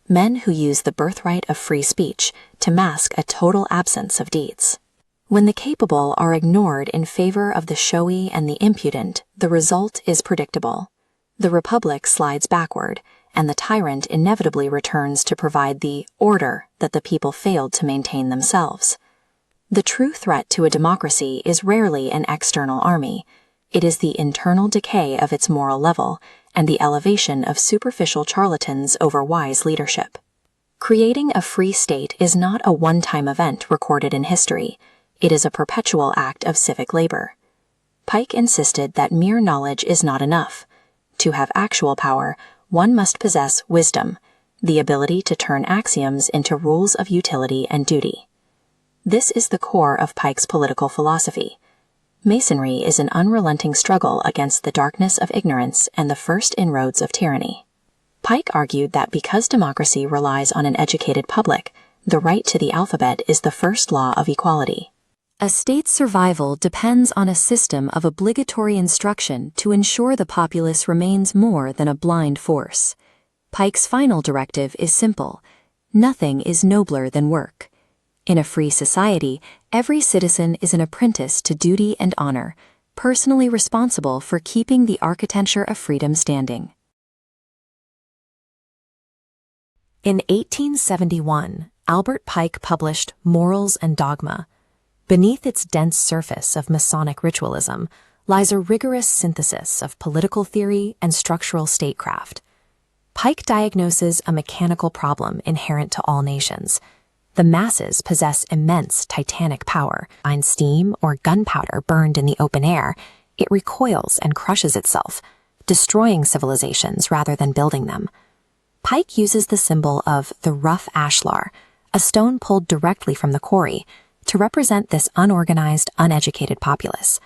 men who use the birthright of free speech to mask a total absence of deeds. When the capable are ignored in favor of the showy and the impudent, the result is predictable. The republic slides backward, and the tyrant inevitably returns to provide the order that the people failed to maintain themselves. The true threat to a democracy is rarely an external army. It is the internal decay of its moral level and the elevation of superficial charlatans over wise leadership. Creating a free state is not a one-time event recorded in history. It is a perpetual act of civic labor. Pike insisted that mere knowledge is not enough. To have actual power, one must possess wisdom, the ability to turn axioms into rules of utility and duty. This is the core of Pike's political philosophy. Masonry is an unrelenting struggle against the darkness of ignorance and the first inroads of tyranny. Pike argued that because democracy relies on an educated public, the right to the alphabet is the first law of equality. A state's survival depends on a system of obligatory instruction to ensure the populace remains more than a blind force. Pike's final directive is simple: nothing is nobler than work. In a free society, every citizen is an apprentice to duty and honor, personally responsible for keeping the architecture of freedom standing. In 1871, Albert Pike published Morals and Dogma. Beneath its dense surface of Masonic ritualism lies a rigorous synthesis of political theory and structural statecraft. Pike diagnoses a mechanical problem inherent to all nations. The masses possess immense titanic power. Find steam or gunpowder burned in the open air, it recoils and crushes itself, destroying civilizations rather than building them. Pike uses the symbol of the rough ashlar, a stone pulled directly from the quarry, to represent this unorganized, uneducated populace.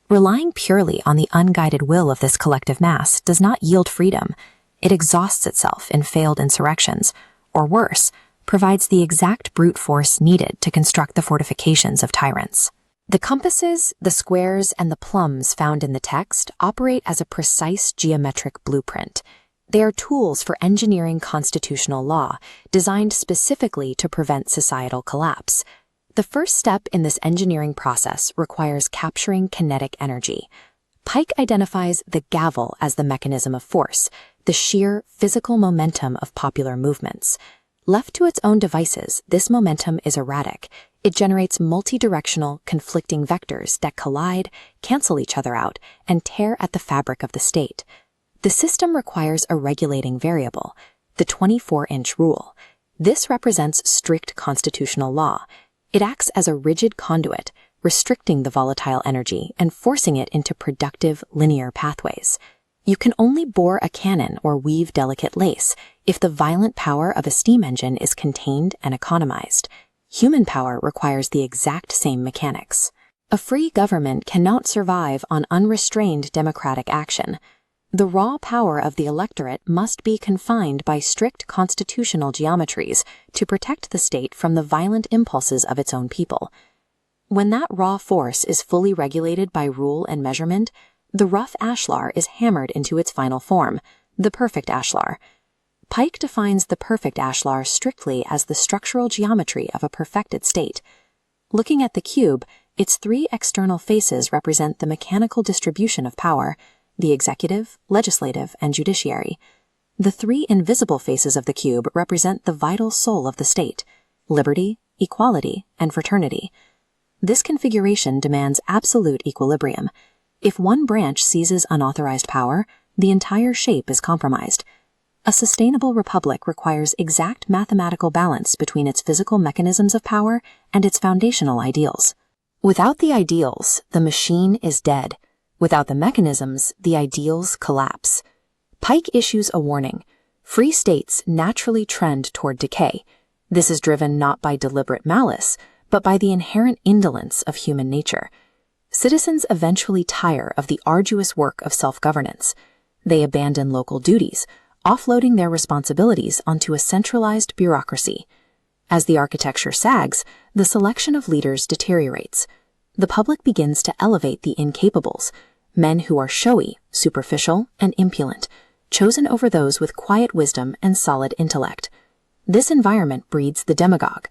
Relying purely on the unguided will of this collective mass does not yield freedom. It exhausts itself in failed insurrections, or worse, provides the exact brute force needed to construct the fortifications of tyrants. The compasses, the squares, and the plumbs found in the text operate as a precise geometric blueprint. They are tools for engineering constitutional law, designed specifically to prevent societal collapse. The first step in this engineering process requires capturing kinetic energy. Pike identifies the gavel as the mechanism of force, the sheer physical momentum of popular movements. Left to its own devices, this momentum is erratic. It generates multi-directional, conflicting vectors that collide, cancel each other out, and tear at the fabric of the state. The system requires a regulating variable, the 24-inch rule. This represents strict constitutional law. It acts as a rigid conduit, restricting the volatile energy and forcing it into productive, linear pathways. You can only bore a cannon or weave delicate lace if the violent power of a steam engine is contained and economized. Human power requires the exact same mechanics. A free government cannot survive on unrestrained democratic action. The raw power of the electorate must be confined by strict constitutional geometries to protect the state from the violent impulses of its own people. When that raw force is fully regulated by rule and measurement, the rough ashlar is hammered into its final form, the perfect ashlar. Pike defines the perfect ashlar strictly as the structural geometry of a perfected state. Looking at the cube, its three external faces represent the mechanical distribution of power, the executive, legislative, and judiciary. The three invisible faces of the cube represent the vital soul of the state, liberty, equality, and fraternity. This configuration demands absolute equilibrium. If one branch seizes unauthorized power, the entire shape is compromised. A sustainable republic requires exact mathematical balance between its physical mechanisms of power and its foundational ideals. Without the ideals, the machine is dead. Without the mechanisms, the ideals collapse. Pike issues a warning. Free states naturally trend toward decay. This is driven not by deliberate malice, but by the inherent indolence of human nature. Citizens eventually tire of the arduous work of self-governance. They abandon local duties, offloading their responsibilities onto a centralized bureaucracy. As the architecture sags, the selection of leaders deteriorates. The public begins to elevate the incapables, men who are showy, superficial, and impudent, chosen over those with quiet wisdom and solid intellect. This environment breeds the demagogue.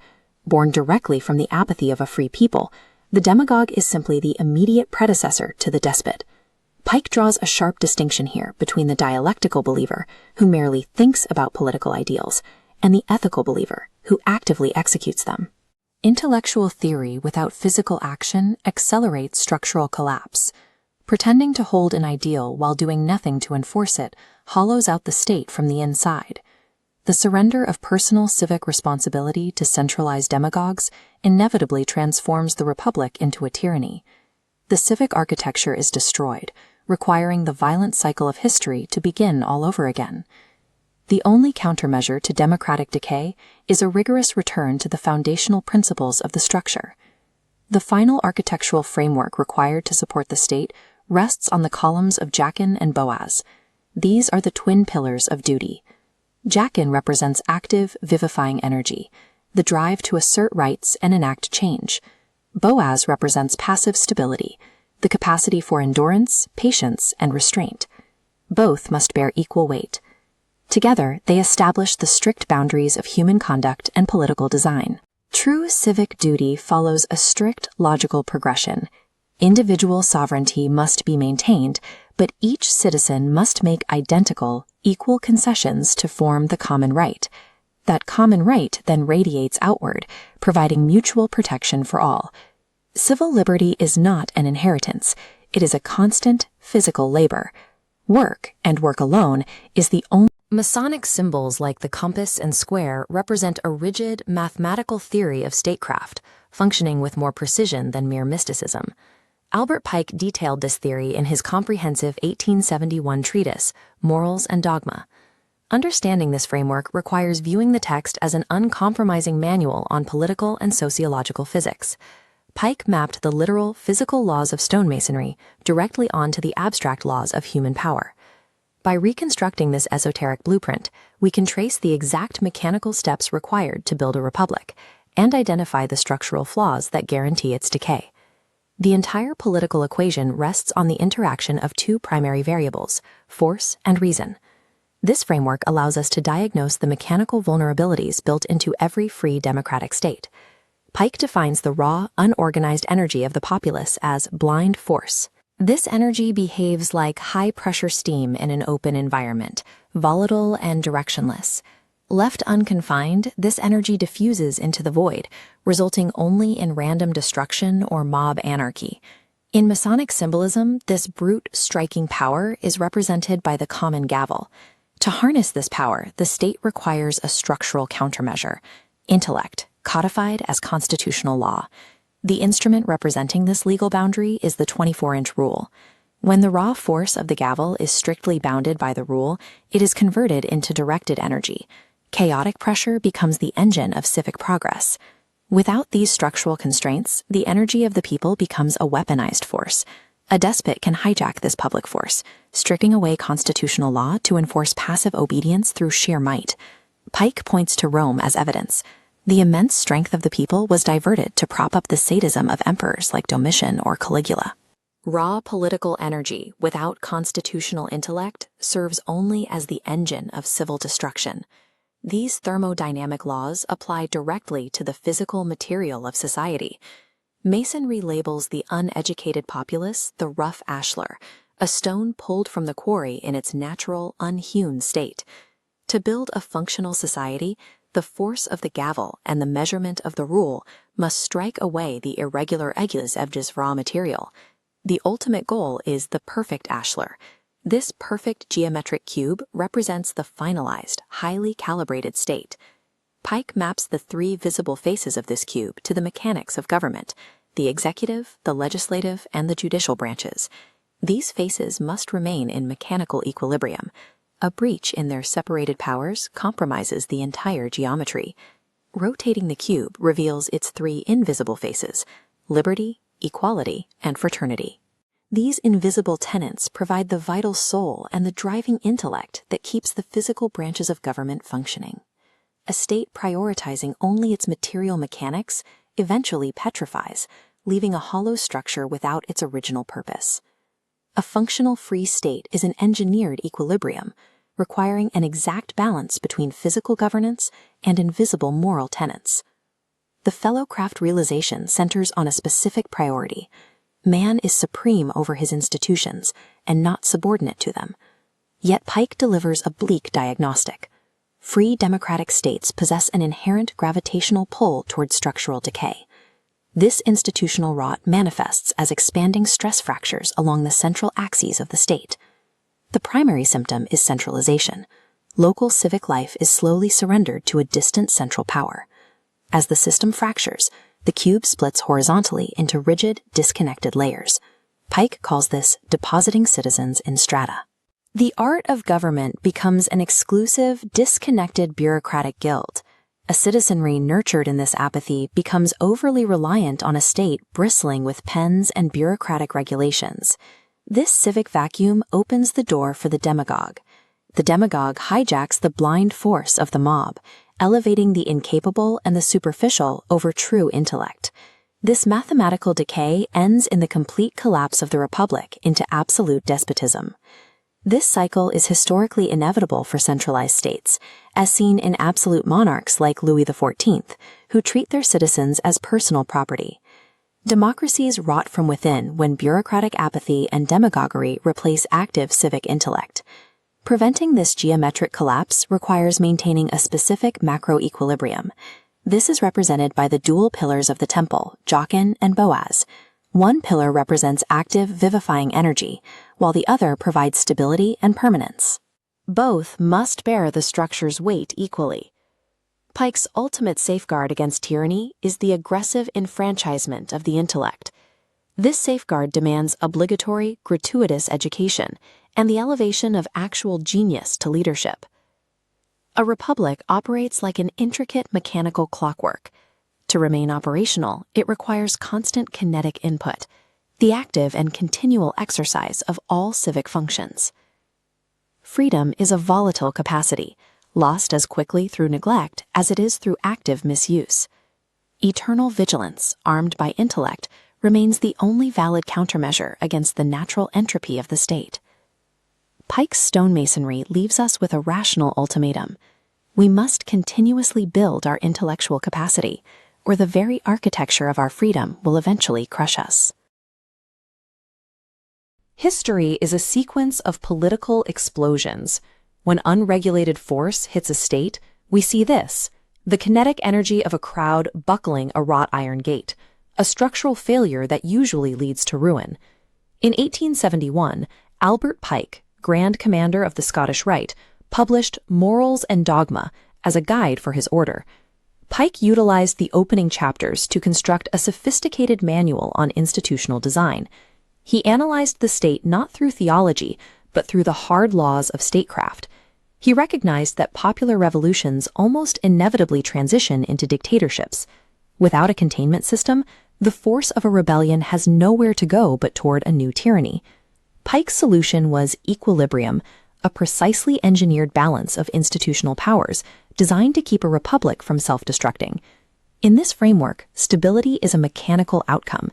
Born directly from the apathy of a free people, the demagogue is simply the immediate predecessor to the despot. Pike draws a sharp distinction here between the dialectical believer, who merely thinks about political ideals, and the ethical believer, who actively executes them. Intellectual theory without physical action accelerates structural collapse. Pretending to hold an ideal while doing nothing to enforce it hollows out the state from the inside. The surrender of personal civic responsibility to centralized demagogues inevitably transforms the republic into a tyranny. The civic architecture is destroyed, requiring the violent cycle of history to begin all over again. The only countermeasure to democratic decay is a rigorous return to the foundational principles of the structure. The final architectural framework required to support the state rests on the columns of Jachin and Boaz. These are the twin pillars of duty. Jachin represents active, vivifying energy, the drive to assert rights and enact change. Boaz represents passive stability, the capacity for endurance, patience, and restraint. Both must bear equal weight. Together, they establish the strict boundaries of human conduct and political design. True civic duty follows a strict logical progression. Individual sovereignty must be maintained, but each citizen must make identical, equal concessions to form the common right. That common right then radiates outward, providing mutual protection for all. Civil liberty is not an inheritance. It is a constant physical labor. Work, and work alone, is the only. Masonic symbols like the compass and square represent a rigid, mathematical theory of statecraft, functioning with more precision than mere mysticism. Albert Pike detailed this theory in his comprehensive 1871 treatise, Morals and Dogma. Understanding this framework requires viewing the text as an uncompromising manual on political and sociological physics. Pike mapped the literal, physical laws of stonemasonry directly onto the abstract laws of human power. By reconstructing this esoteric blueprint, we can trace the exact mechanical steps required to build a republic and identify the structural flaws that guarantee its decay. The entire political equation rests on the interaction of two primary variables, force and reason. This framework allows us to diagnose the mechanical vulnerabilities built into every free democratic state. Pike defines the raw, unorganized energy of the populace as blind force. This energy behaves like high-pressure steam in an open environment, volatile and directionless. Left unconfined, this energy diffuses into the void, resulting only in random destruction or mob anarchy. In Masonic symbolism, this brute striking power is represented by the common gavel. To harness this power, the state requires a structural countermeasure, intellect, codified as constitutional law. The instrument representing this legal boundary is the 24-inch rule. When the raw force of the gavel is strictly bounded by the rule, it is converted into directed energy. Chaotic pressure becomes the engine of civic progress. Without these structural constraints, the energy of the people becomes a weaponized force. A despot can hijack this public force, stripping away constitutional law to enforce passive obedience through sheer might. Pike points to Rome as evidence. The immense strength of the people was diverted to prop up the sadism of emperors like Domitian or Caligula. Raw political energy without constitutional intellect serves only as the engine of civil destruction. These thermodynamic laws apply directly to the physical material of society. Masonry labels the uneducated populace the rough ashlar, a stone pulled from the quarry in its natural, unhewn state. To build a functional society, the force of the gavel and the measurement of the rule must strike away the irregular edges of this raw material. The ultimate goal is the perfect ashlar. This perfect geometric cube represents the finalized, highly calibrated state. Pike maps the three visible faces of this cube to the mechanics of government, the executive, the legislative, and the judicial branches. These faces must remain in mechanical equilibrium. A breach in their separated powers compromises the entire geometry. Rotating the cube reveals its three invisible faces: liberty, equality, and fraternity. These invisible tenets provide the vital soul and the driving intellect that keeps the physical branches of government functioning. A state prioritizing only its material mechanics eventually petrifies, leaving a hollow structure without its original purpose. A functional free state is an engineered equilibrium, requiring an exact balance between physical governance and invisible moral tenets. The Fellow-Craft realization centers on a specific priority. Man is supreme over his institutions and not subordinate to them. Yet Pike delivers a bleak diagnostic. Free democratic states possess an inherent gravitational pull towards structural decay. This institutional rot manifests as expanding stress fractures along the central axes of the state. The primary symptom is centralization. Local civic life is slowly surrendered to a distant central power. As the system fractures, the cube splits horizontally into rigid, disconnected layers. Pike calls this depositing citizens in strata. The art of government becomes an exclusive, disconnected bureaucratic guild. A citizenry nurtured in this apathy becomes overly reliant on a state bristling with pens and bureaucratic regulations. This civic vacuum opens the door for the demagogue. The demagogue hijacks the blind force of the mob, elevating the incapable and the superficial over true intellect. This mathematical decay ends in the complete collapse of the republic into absolute despotism. This cycle is historically inevitable for centralized states, as seen in absolute monarchs like Louis XIV, who treat their citizens as personal property. Democracies rot from within when bureaucratic apathy and demagoguery replace active civic intellect. Preventing this geometric collapse requires maintaining a specific macroequilibrium. This is represented by the dual pillars of the temple, Jachin and Boaz. One pillar represents active, vivifying energy, while the other provides stability and permanence. Both must bear the structure's weight equally. Pike's ultimate safeguard against tyranny is the aggressive enfranchisement of the intellect. This safeguard demands obligatory, gratuitous education and the elevation of actual genius to leadership. A republic operates like an intricate mechanical clockwork. To remain operational, it requires constant kinetic input, the active and continual exercise of all civic functions. Freedom is a volatile capacity, lost as quickly through neglect as it is through active misuse. Eternal vigilance, armed by intellect, remains the only valid countermeasure against the natural entropy of the state. Pike's stonemasonry leaves us with a rational ultimatum. We must continuously build our intellectual capacity, or the very architecture of our freedom will eventually crush us. History is a sequence of political explosions. When unregulated force hits a state, we see this: the kinetic energy of a crowd buckling a wrought iron gate, a structural failure that usually leads to ruin. In 1871, Albert Pike, Grand Commander of the Scottish Rite, published Morals and Dogma as a guide for his order. Pike utilized the opening chapters to construct a sophisticated manual on institutional design. He analyzed the state not through theology, but through the hard laws of statecraft. He recognized that popular revolutions almost inevitably transition into dictatorships. Without a containment system, the force of a rebellion has nowhere to go but toward a new tyranny. Pike's solution was equilibrium, a precisely engineered balance of institutional powers designed to keep a republic from self-destructing. In this framework, stability is a mechanical outcome.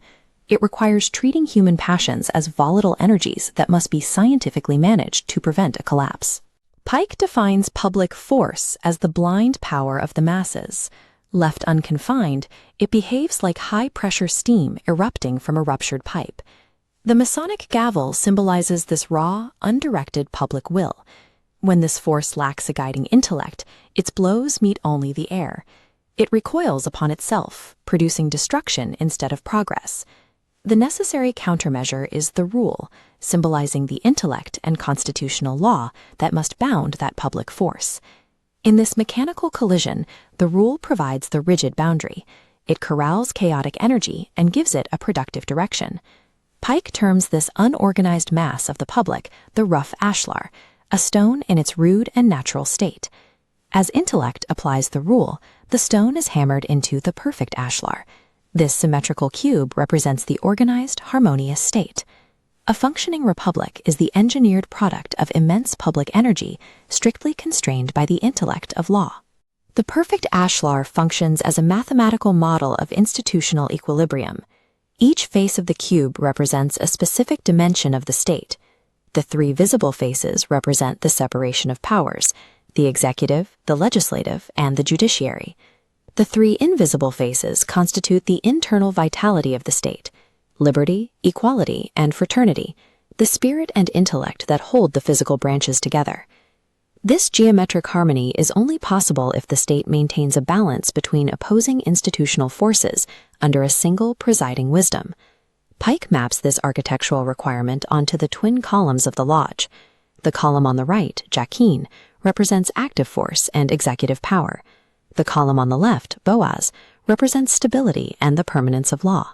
It requires treating human passions as volatile energies that must be scientifically managed to prevent a collapse. Pike defines public force as the blind power of the masses. Left unconfined, it behaves like high-pressure steam erupting from a ruptured pipe. The Masonic gavel symbolizes this raw, undirected public will. When this force lacks a guiding intellect, its blows meet only the air. It recoils upon itself, producing destruction instead of progress. The necessary countermeasure is the rule, symbolizing the intellect and constitutional law that must bound that public force. In this mechanical collision, the rule provides the rigid boundary. It corrals chaotic energy and gives it a productive direction. Pike terms this unorganized mass of the public the rough ashlar, a stone in its rude and natural state. As intellect applies the rule, the stone is hammered into the perfect ashlar. This symmetrical cube represents the organized, harmonious state. A functioning republic is the engineered product of immense public energy, strictly constrained by the intellect of law. The perfect ashlar functions as a mathematical model of institutional equilibrium. Each face of the cube represents a specific dimension of the state. The three visible faces represent the separation of powers: the executive, the legislative, and the judiciary. The three invisible faces constitute the internal vitality of the state: liberty, equality, and fraternity, the spirit and intellect that hold the physical branches together. This geometric harmony is only possible if the state maintains a balance between opposing institutional forces under a single presiding wisdom. Pike maps this architectural requirement onto the twin columns of the lodge. The column on the right, Jachin, represents active force and executive power. The column on the left, Boaz, represents stability and the permanence of law.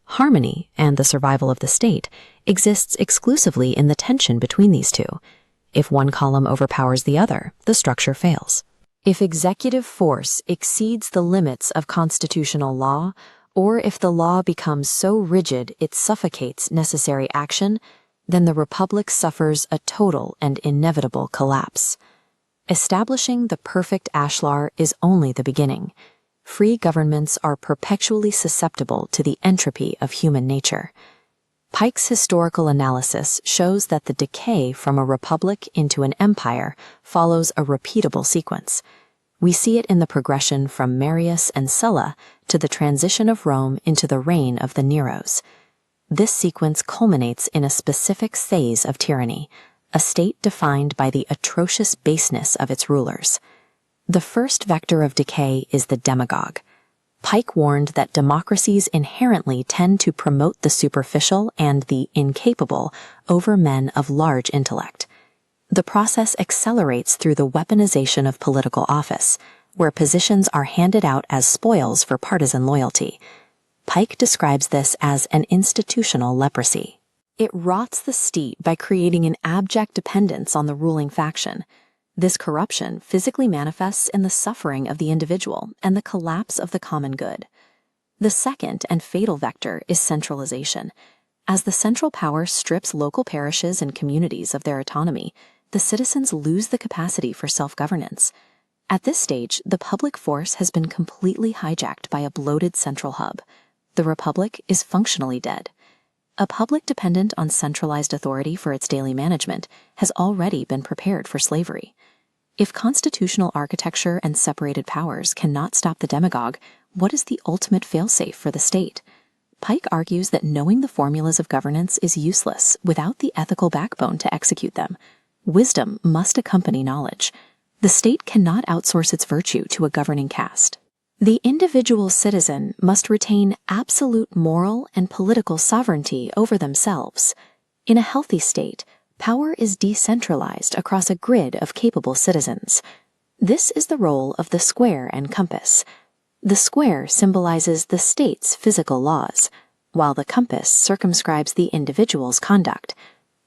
Harmony, and the survival of the state, exists exclusively in the tension between these two. If one column overpowers the other, the structure fails. If executive force exceeds the limits of constitutional law, or if the law becomes so rigid it suffocates necessary action, then the republic suffers a total and inevitable collapse. Establishing the perfect ashlar is only the beginning. Free governments are perpetually susceptible to the entropy of human nature. Pike's historical analysis shows that the decay from a republic into an empire follows a repeatable sequence. We see it in the progression from Marius and Sulla to the transition of Rome into the reign of the Neros. This sequence culminates in a specific phase of tyranny, a state defined by the atrocious baseness of its rulers. The first vector of decay is the demagogue. Pike warned that democracies inherently tend to promote the superficial and the incapable over men of large intellect. The process accelerates through the weaponization of political office, where positions are handed out as spoils for partisan loyalty. Pike describes this as an institutional leprosy. It rots the state by creating an abject dependence on the ruling faction. This corruption physically manifests in the suffering of the individual and the collapse of the common good. The second and fatal vector is centralization. As the central power strips local parishes and communities of their autonomy, the citizens lose the capacity for self-governance. At this stage, the public force has been completely hijacked by a bloated central hub. The republic is functionally dead. A public dependent on centralized authority for its daily management has already been prepared for slavery. If constitutional architecture and separated powers cannot stop the demagogue, what is the ultimate failsafe for the state? Pike argues that knowing the formulas of governance is useless without the ethical backbone to execute them. Wisdom must accompany knowledge. The state cannot outsource its virtue to a governing caste. The individual citizen must retain absolute moral and political sovereignty over themselves. In a healthy state, power is decentralized across a grid of capable citizens. This is the role of the square and compass. The square symbolizes the state's physical laws, while the compass circumscribes the individual's conduct.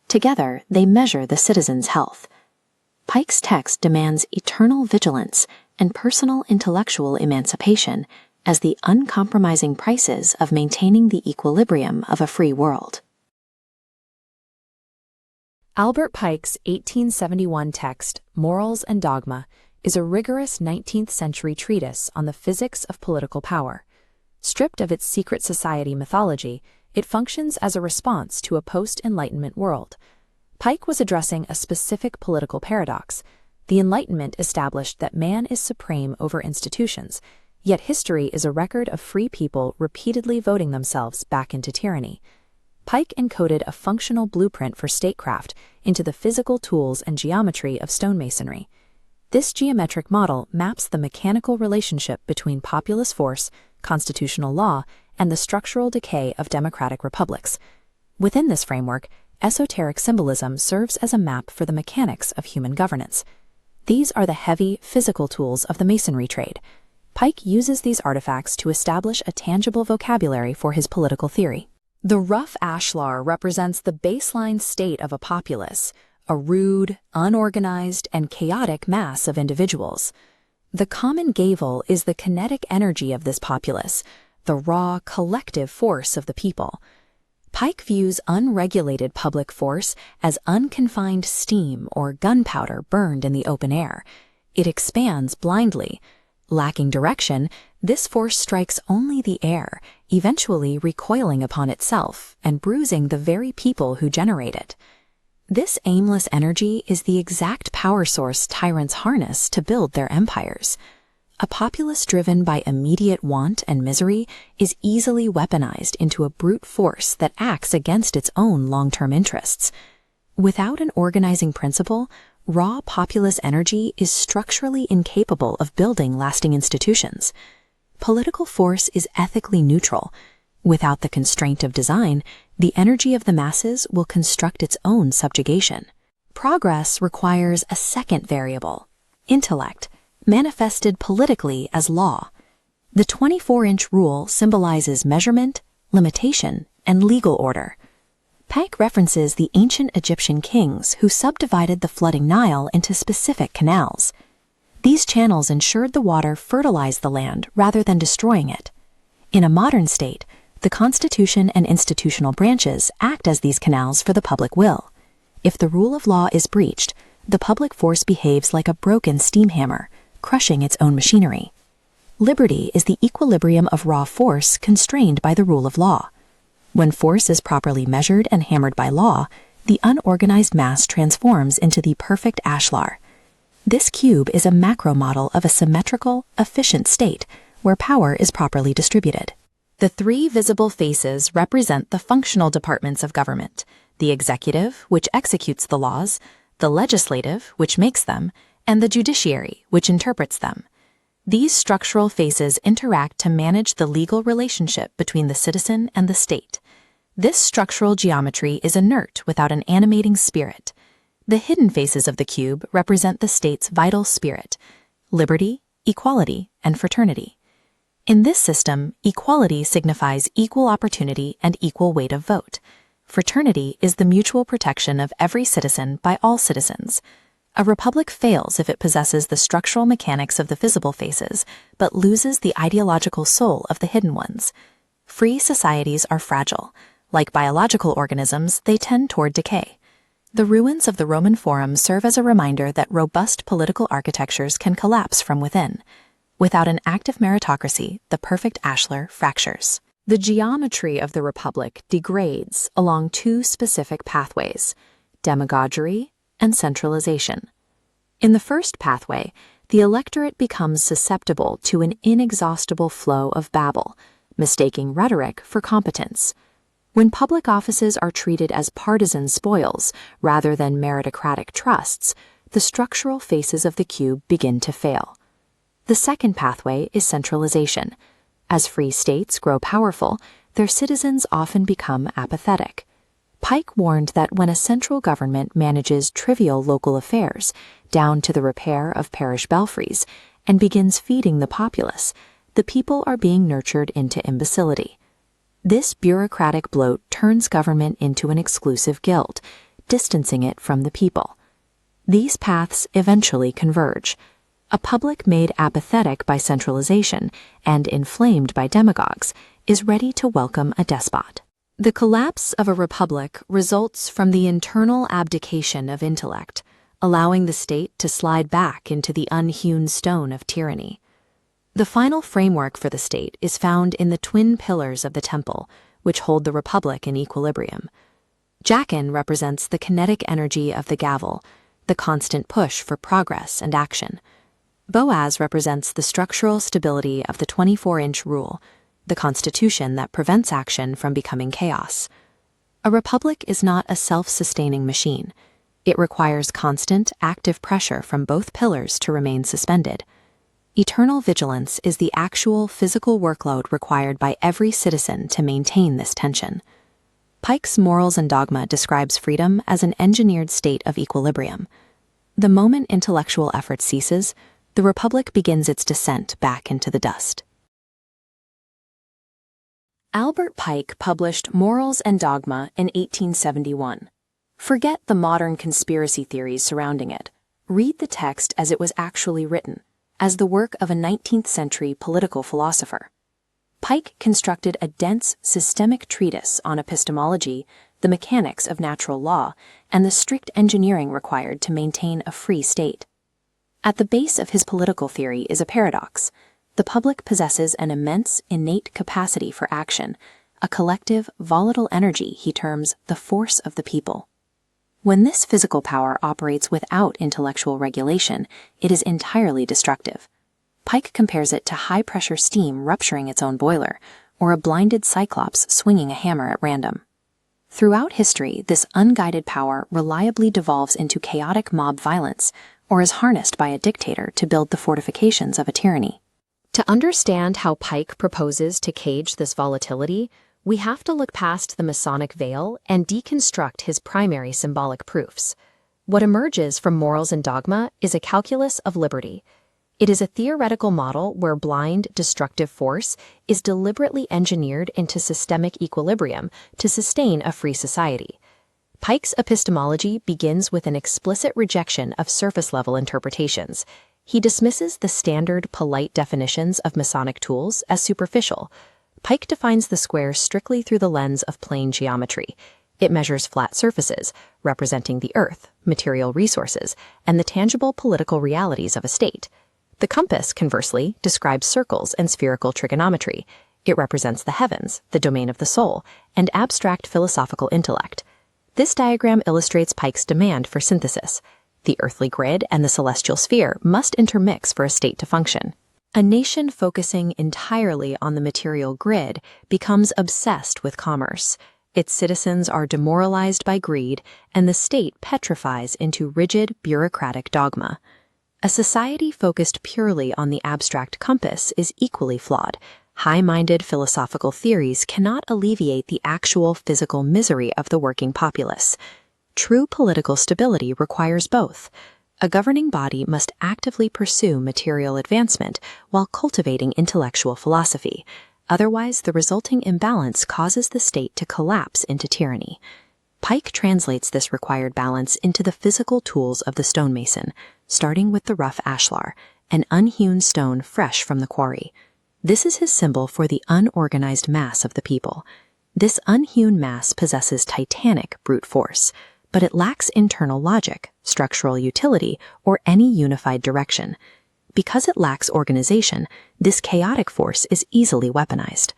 Together, they measure the citizen's health. Pike's text demands eternal vigilance and personal intellectual emancipation as the uncompromising prices of maintaining the equilibrium of a free world. Albert Pike's 1871 text, Morals and Dogma, is a rigorous 19th century treatise on the physics of political power. Stripped of its secret society mythology, it functions as a response to a post-Enlightenment world. Pike was addressing a specific political paradox. The Enlightenment established that man is supreme over institutions, yet history is a record of free people repeatedly voting themselves back into tyranny. Pike encoded a functional blueprint for statecraft into the physical tools and geometry of stonemasonry. This geometric model maps the mechanical relationship between populace force, constitutional law, and the structural decay of democratic republics. Within this framework, esoteric symbolism serves as a map for the mechanics of human governance. These are the heavy, physical tools of the masonry trade. Pike uses these artifacts to establish a tangible vocabulary for his political theory. The rough ashlar represents the baseline state of a populace, a rude, unorganized, and chaotic mass of individuals. The common gavel is the kinetic energy of this populace, the raw, collective force of the people. Pike views unregulated public force as unconfined steam or gunpowder burned in the open air. It expands blindly. Lacking direction, this force strikes only the air, eventually recoiling upon itself and bruising the very people who generate it. This aimless energy is the exact power source tyrants harness to build their empires. A populace driven by immediate want and misery is easily weaponized into a brute force that acts against its own long-term interests. Without an organizing principle, raw populace energy is structurally incapable of building lasting institutions. Political force is ethically neutral. Without the constraint of design, the energy of the masses will construct its own subjugation. Progress requires a second variable, intellect, manifested politically as law. The 24-inch rule symbolizes measurement, limitation, and legal order. Pike references the ancient Egyptian kings who subdivided the flooding Nile into specific canals. These channels ensured the water fertilized the land rather than destroying it. In a modern state, the constitution and institutional branches act as these canals for the public will. If the rule of law is breached, the public force behaves like a broken steam hammer, crushing its own machinery. Liberty is the equilibrium of raw force constrained by the rule of law. When force is properly measured and hammered by law, the unorganized mass transforms into the perfect ashlar. This cube is a macro model of a symmetrical, efficient state where power is properly distributed. The three visible faces represent the functional departments of government: the executive, which executes the laws, the legislative, which makes them, and the judiciary, which interprets them. These structural phases interact to manage the legal relationship between the citizen and the state. This structural geometry is inert without an animating spirit. The hidden faces of the cube represent the state's vital spirit: liberty, equality, and fraternity. In this system, equality signifies equal opportunity and equal weight of vote. Fraternity is the mutual protection of every citizen by all citizens. A republic fails if it possesses the structural mechanics of the visible faces, but loses the ideological soul of the hidden ones. Free societies are fragile. Like biological organisms, they tend toward decay. The ruins of the Roman Forum serve as a reminder that robust political architectures can collapse from within. Without an active meritocracy, the perfect ashlar fractures. The geometry of the republic degrades along two specific pathways: demagoguery and centralization. In the first pathway, the electorate becomes susceptible to an inexhaustible flow of babble, mistaking rhetoric for competence. When public offices are treated as partisan spoils rather than meritocratic trusts, the structural faces of the cube begin to fail. The second pathway is centralization. As free states grow powerful, their citizens often become apathetic. Pike warned that when a central government manages trivial local affairs, down to the repair of parish belfries, and begins feeding the populace, the people are being nurtured into imbecility. This bureaucratic bloat turns government into an exclusive guild, distancing it from the people. These paths eventually converge. A public made apathetic by centralization and inflamed by demagogues is ready to welcome a despot. The collapse of a republic results from the internal abdication of intellect, allowing the state to slide back into the unhewn stone of tyranny. The final framework for the state is found in the twin pillars of the temple, which hold the republic in equilibrium. Jachin represents the kinetic energy of the gavel, the constant push for progress and action. Boaz represents the structural stability of the 24-inch rule, the constitution that prevents action from becoming chaos. A republic is not a self-sustaining machine. It requires constant, active pressure from both pillars to remain suspended. Eternal vigilance is the actual physical workload required by every citizen to maintain this tension. Pike's Morals and Dogma describes freedom as an engineered state of equilibrium. The moment intellectual effort ceases, the republic begins its descent back into the dust. Albert Pike published Morals and Dogma in 1871. Forget the modern conspiracy theories surrounding it. Read the text as it was actually written, as the work of a 19th-century political philosopher. Pike constructed a dense, systemic treatise on epistemology, the mechanics of natural law, and the strict engineering required to maintain a free state. At the base of his political theory is a paradox. The public possesses an immense, innate capacity for action, a collective, volatile energy he terms the force of the people. When this physical power operates without intellectual regulation, it is entirely destructive. Pike compares it to high-pressure steam rupturing its own boiler, or a blinded cyclops swinging a hammer at random. Throughout history, this unguided power reliably devolves into chaotic mob violence, or is harnessed by a dictator to build the fortifications of a tyranny. To understand how Pike proposes to cage this volatility, we have to look past the Masonic veil and deconstruct his primary symbolic proofs. What emerges from Morals and Dogma is a calculus of liberty. It is a theoretical model where blind, destructive force is deliberately engineered into systemic equilibrium to sustain a free society. Pike's epistemology begins with an explicit rejection of surface-level interpretations. He dismisses the standard, polite definitions of Masonic tools as superficial. Pike defines the square strictly through the lens of plane geometry. It measures flat surfaces, representing the earth, material resources, and the tangible political realities of a state. The compass, conversely, describes circles and spherical trigonometry. It represents the heavens, the domain of the soul, and abstract philosophical intellect. This diagram illustrates Pike's demand for synthesis. The earthly grid and the celestial sphere must intermix for a state to function. A nation focusing entirely on the material grid becomes obsessed with commerce. Its citizens are demoralized by greed, and the state petrifies into rigid bureaucratic dogma. A society focused purely on the abstract compass is equally flawed. High-minded philosophical theories cannot alleviate the actual physical misery of the working populace. True political stability requires both. A governing body must actively pursue material advancement while cultivating intellectual philosophy. Otherwise, the resulting imbalance causes the state to collapse into tyranny. Pike translates this required balance into the physical tools of the stonemason, starting with the rough ashlar, an unhewn stone fresh from the quarry. This is his symbol for the unorganized mass of the people. This unhewn mass possesses titanic brute force, but it lacks internal logic, structural utility, or any unified direction. Because it lacks organization, this chaotic force is easily weaponized.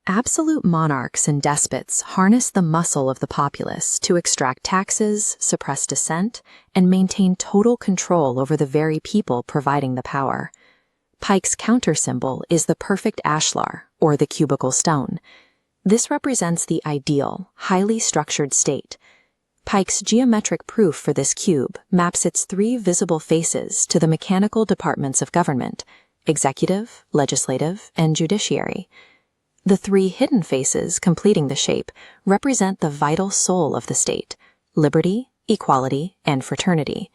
Absolute monarchs and despots harness the muscle of the populace to extract taxes, suppress dissent, and maintain total control over the very people providing the power. Pike's counter-symbol is the perfect ashlar, or the cubical stone. This represents the ideal, highly structured state. Pike's geometric proof for this cube maps its three visible faces to the mechanical departments of government: executive, legislative, and judiciary. The three hidden faces completing the shape represent the vital soul of the state: liberty, equality, and fraternity.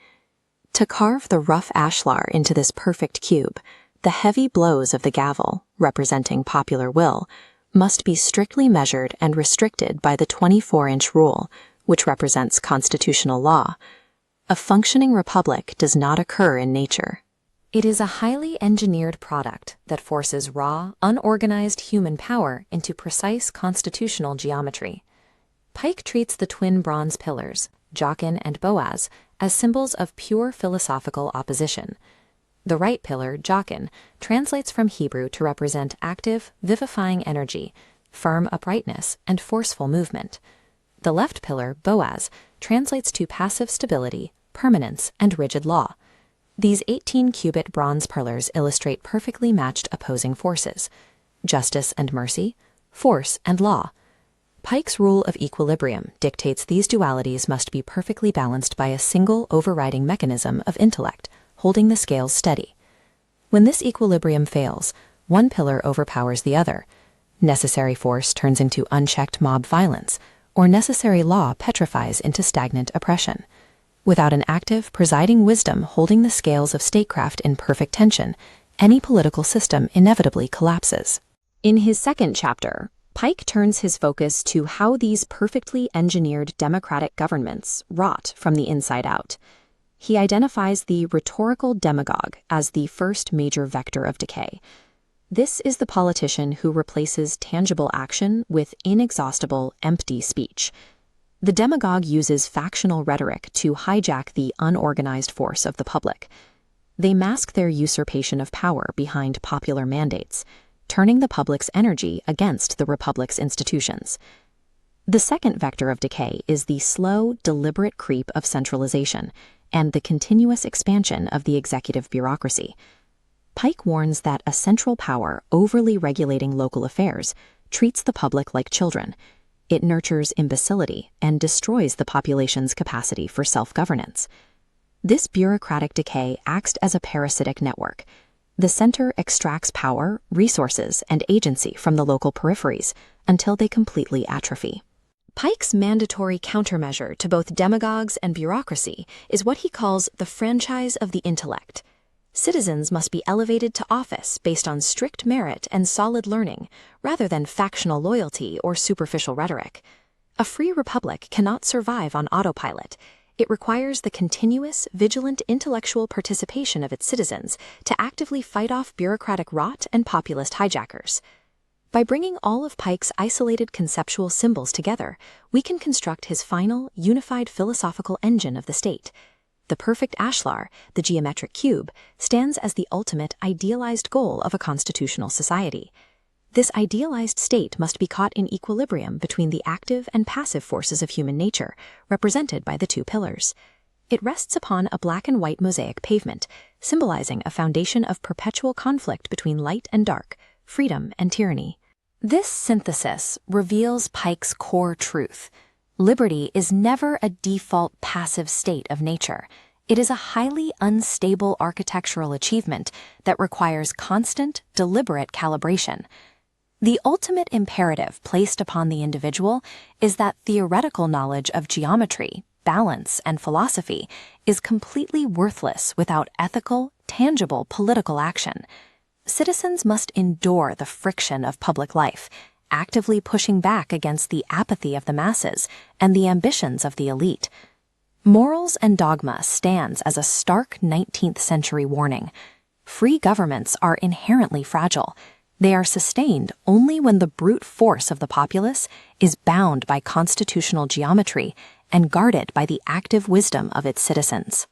To carve the rough ashlar into this perfect cube, the heavy blows of the gavel, representing popular will, must be strictly measured and restricted by the 24-inch rule, which represents constitutional law. A functioning republic does not occur in nature. It is a highly engineered product that forces raw, unorganized human power into precise constitutional geometry. Pike treats the twin bronze pillars, Jachin and Boaz, as symbols of pure philosophical opposition. The right pillar, Jachin, translates from Hebrew to represent active, vivifying energy, firm uprightness, and forceful movement. The left pillar, Boaz, translates to passive stability, permanence, and rigid law. These 18-cubit bronze pillars illustrate perfectly matched opposing forces: justice and mercy, force and law. Pike's rule of equilibrium dictates these dualities must be perfectly balanced by a single overriding mechanism of intellect, holding the scales steady. When this equilibrium fails, one pillar overpowers the other. Necessary force turns into unchecked mob violence, or necessary law petrifies into stagnant oppression. Without an active, presiding wisdom holding the scales of statecraft in perfect tension, any political system inevitably collapses. In his second chapter, Pike turns his focus to how these perfectly engineered democratic governments rot from the inside out. He identifies the rhetorical demagogue as the first major vector of decay. This is the politician who replaces tangible action with inexhaustible, empty speech. The demagogue uses factional rhetoric to hijack the unorganized force of the public. They mask their usurpation of power behind popular mandates, turning the public's energy against the republic's institutions. The second vector of decay is the slow, deliberate creep of centralization and the continuous expansion of the executive bureaucracy. Pike warns that a central power overly regulating local affairs treats the public like children. It nurtures imbecility and destroys the population's capacity for self-governance. This bureaucratic decay acts as a parasitic network. The center extracts power, resources, and agency from the local peripheries until they completely atrophy. Pike's mandatory countermeasure to both demagogues and bureaucracy is what he calls the franchise of the intellect. Citizens must be elevated to office based on strict merit and solid learning, rather than factional loyalty or superficial rhetoric. A free republic cannot survive on autopilot. It requires the continuous, vigilant intellectual participation of its citizens to actively fight off bureaucratic rot and populist hijackers. By bringing all of Pike's isolated conceptual symbols together, we can construct his final, unified philosophical engine of the state. The perfect ashlar, the geometric cube, stands as the ultimate idealized goal of a constitutional society. This idealized state must be caught in equilibrium between the active and passive forces of human nature, represented by the two pillars. It rests upon a black and white mosaic pavement, symbolizing a foundation of perpetual conflict between light and dark, freedom and tyranny. This synthesis reveals Pike's core truth. Liberty is never a default passive state of nature. It is a highly unstable architectural achievement that requires constant, deliberate calibration. The ultimate imperative placed upon the individual is that theoretical knowledge of geometry, balance, and philosophy is completely worthless without ethical, tangible political action. Citizens must endure the friction of public life, actively pushing back against the apathy of the masses and the ambitions of the elite. Morals and Dogma stands as a stark 19th century warning. Free governments are inherently fragile. They are sustained only when the brute force of the populace is bound by constitutional geometry and guarded by the active wisdom of its citizens.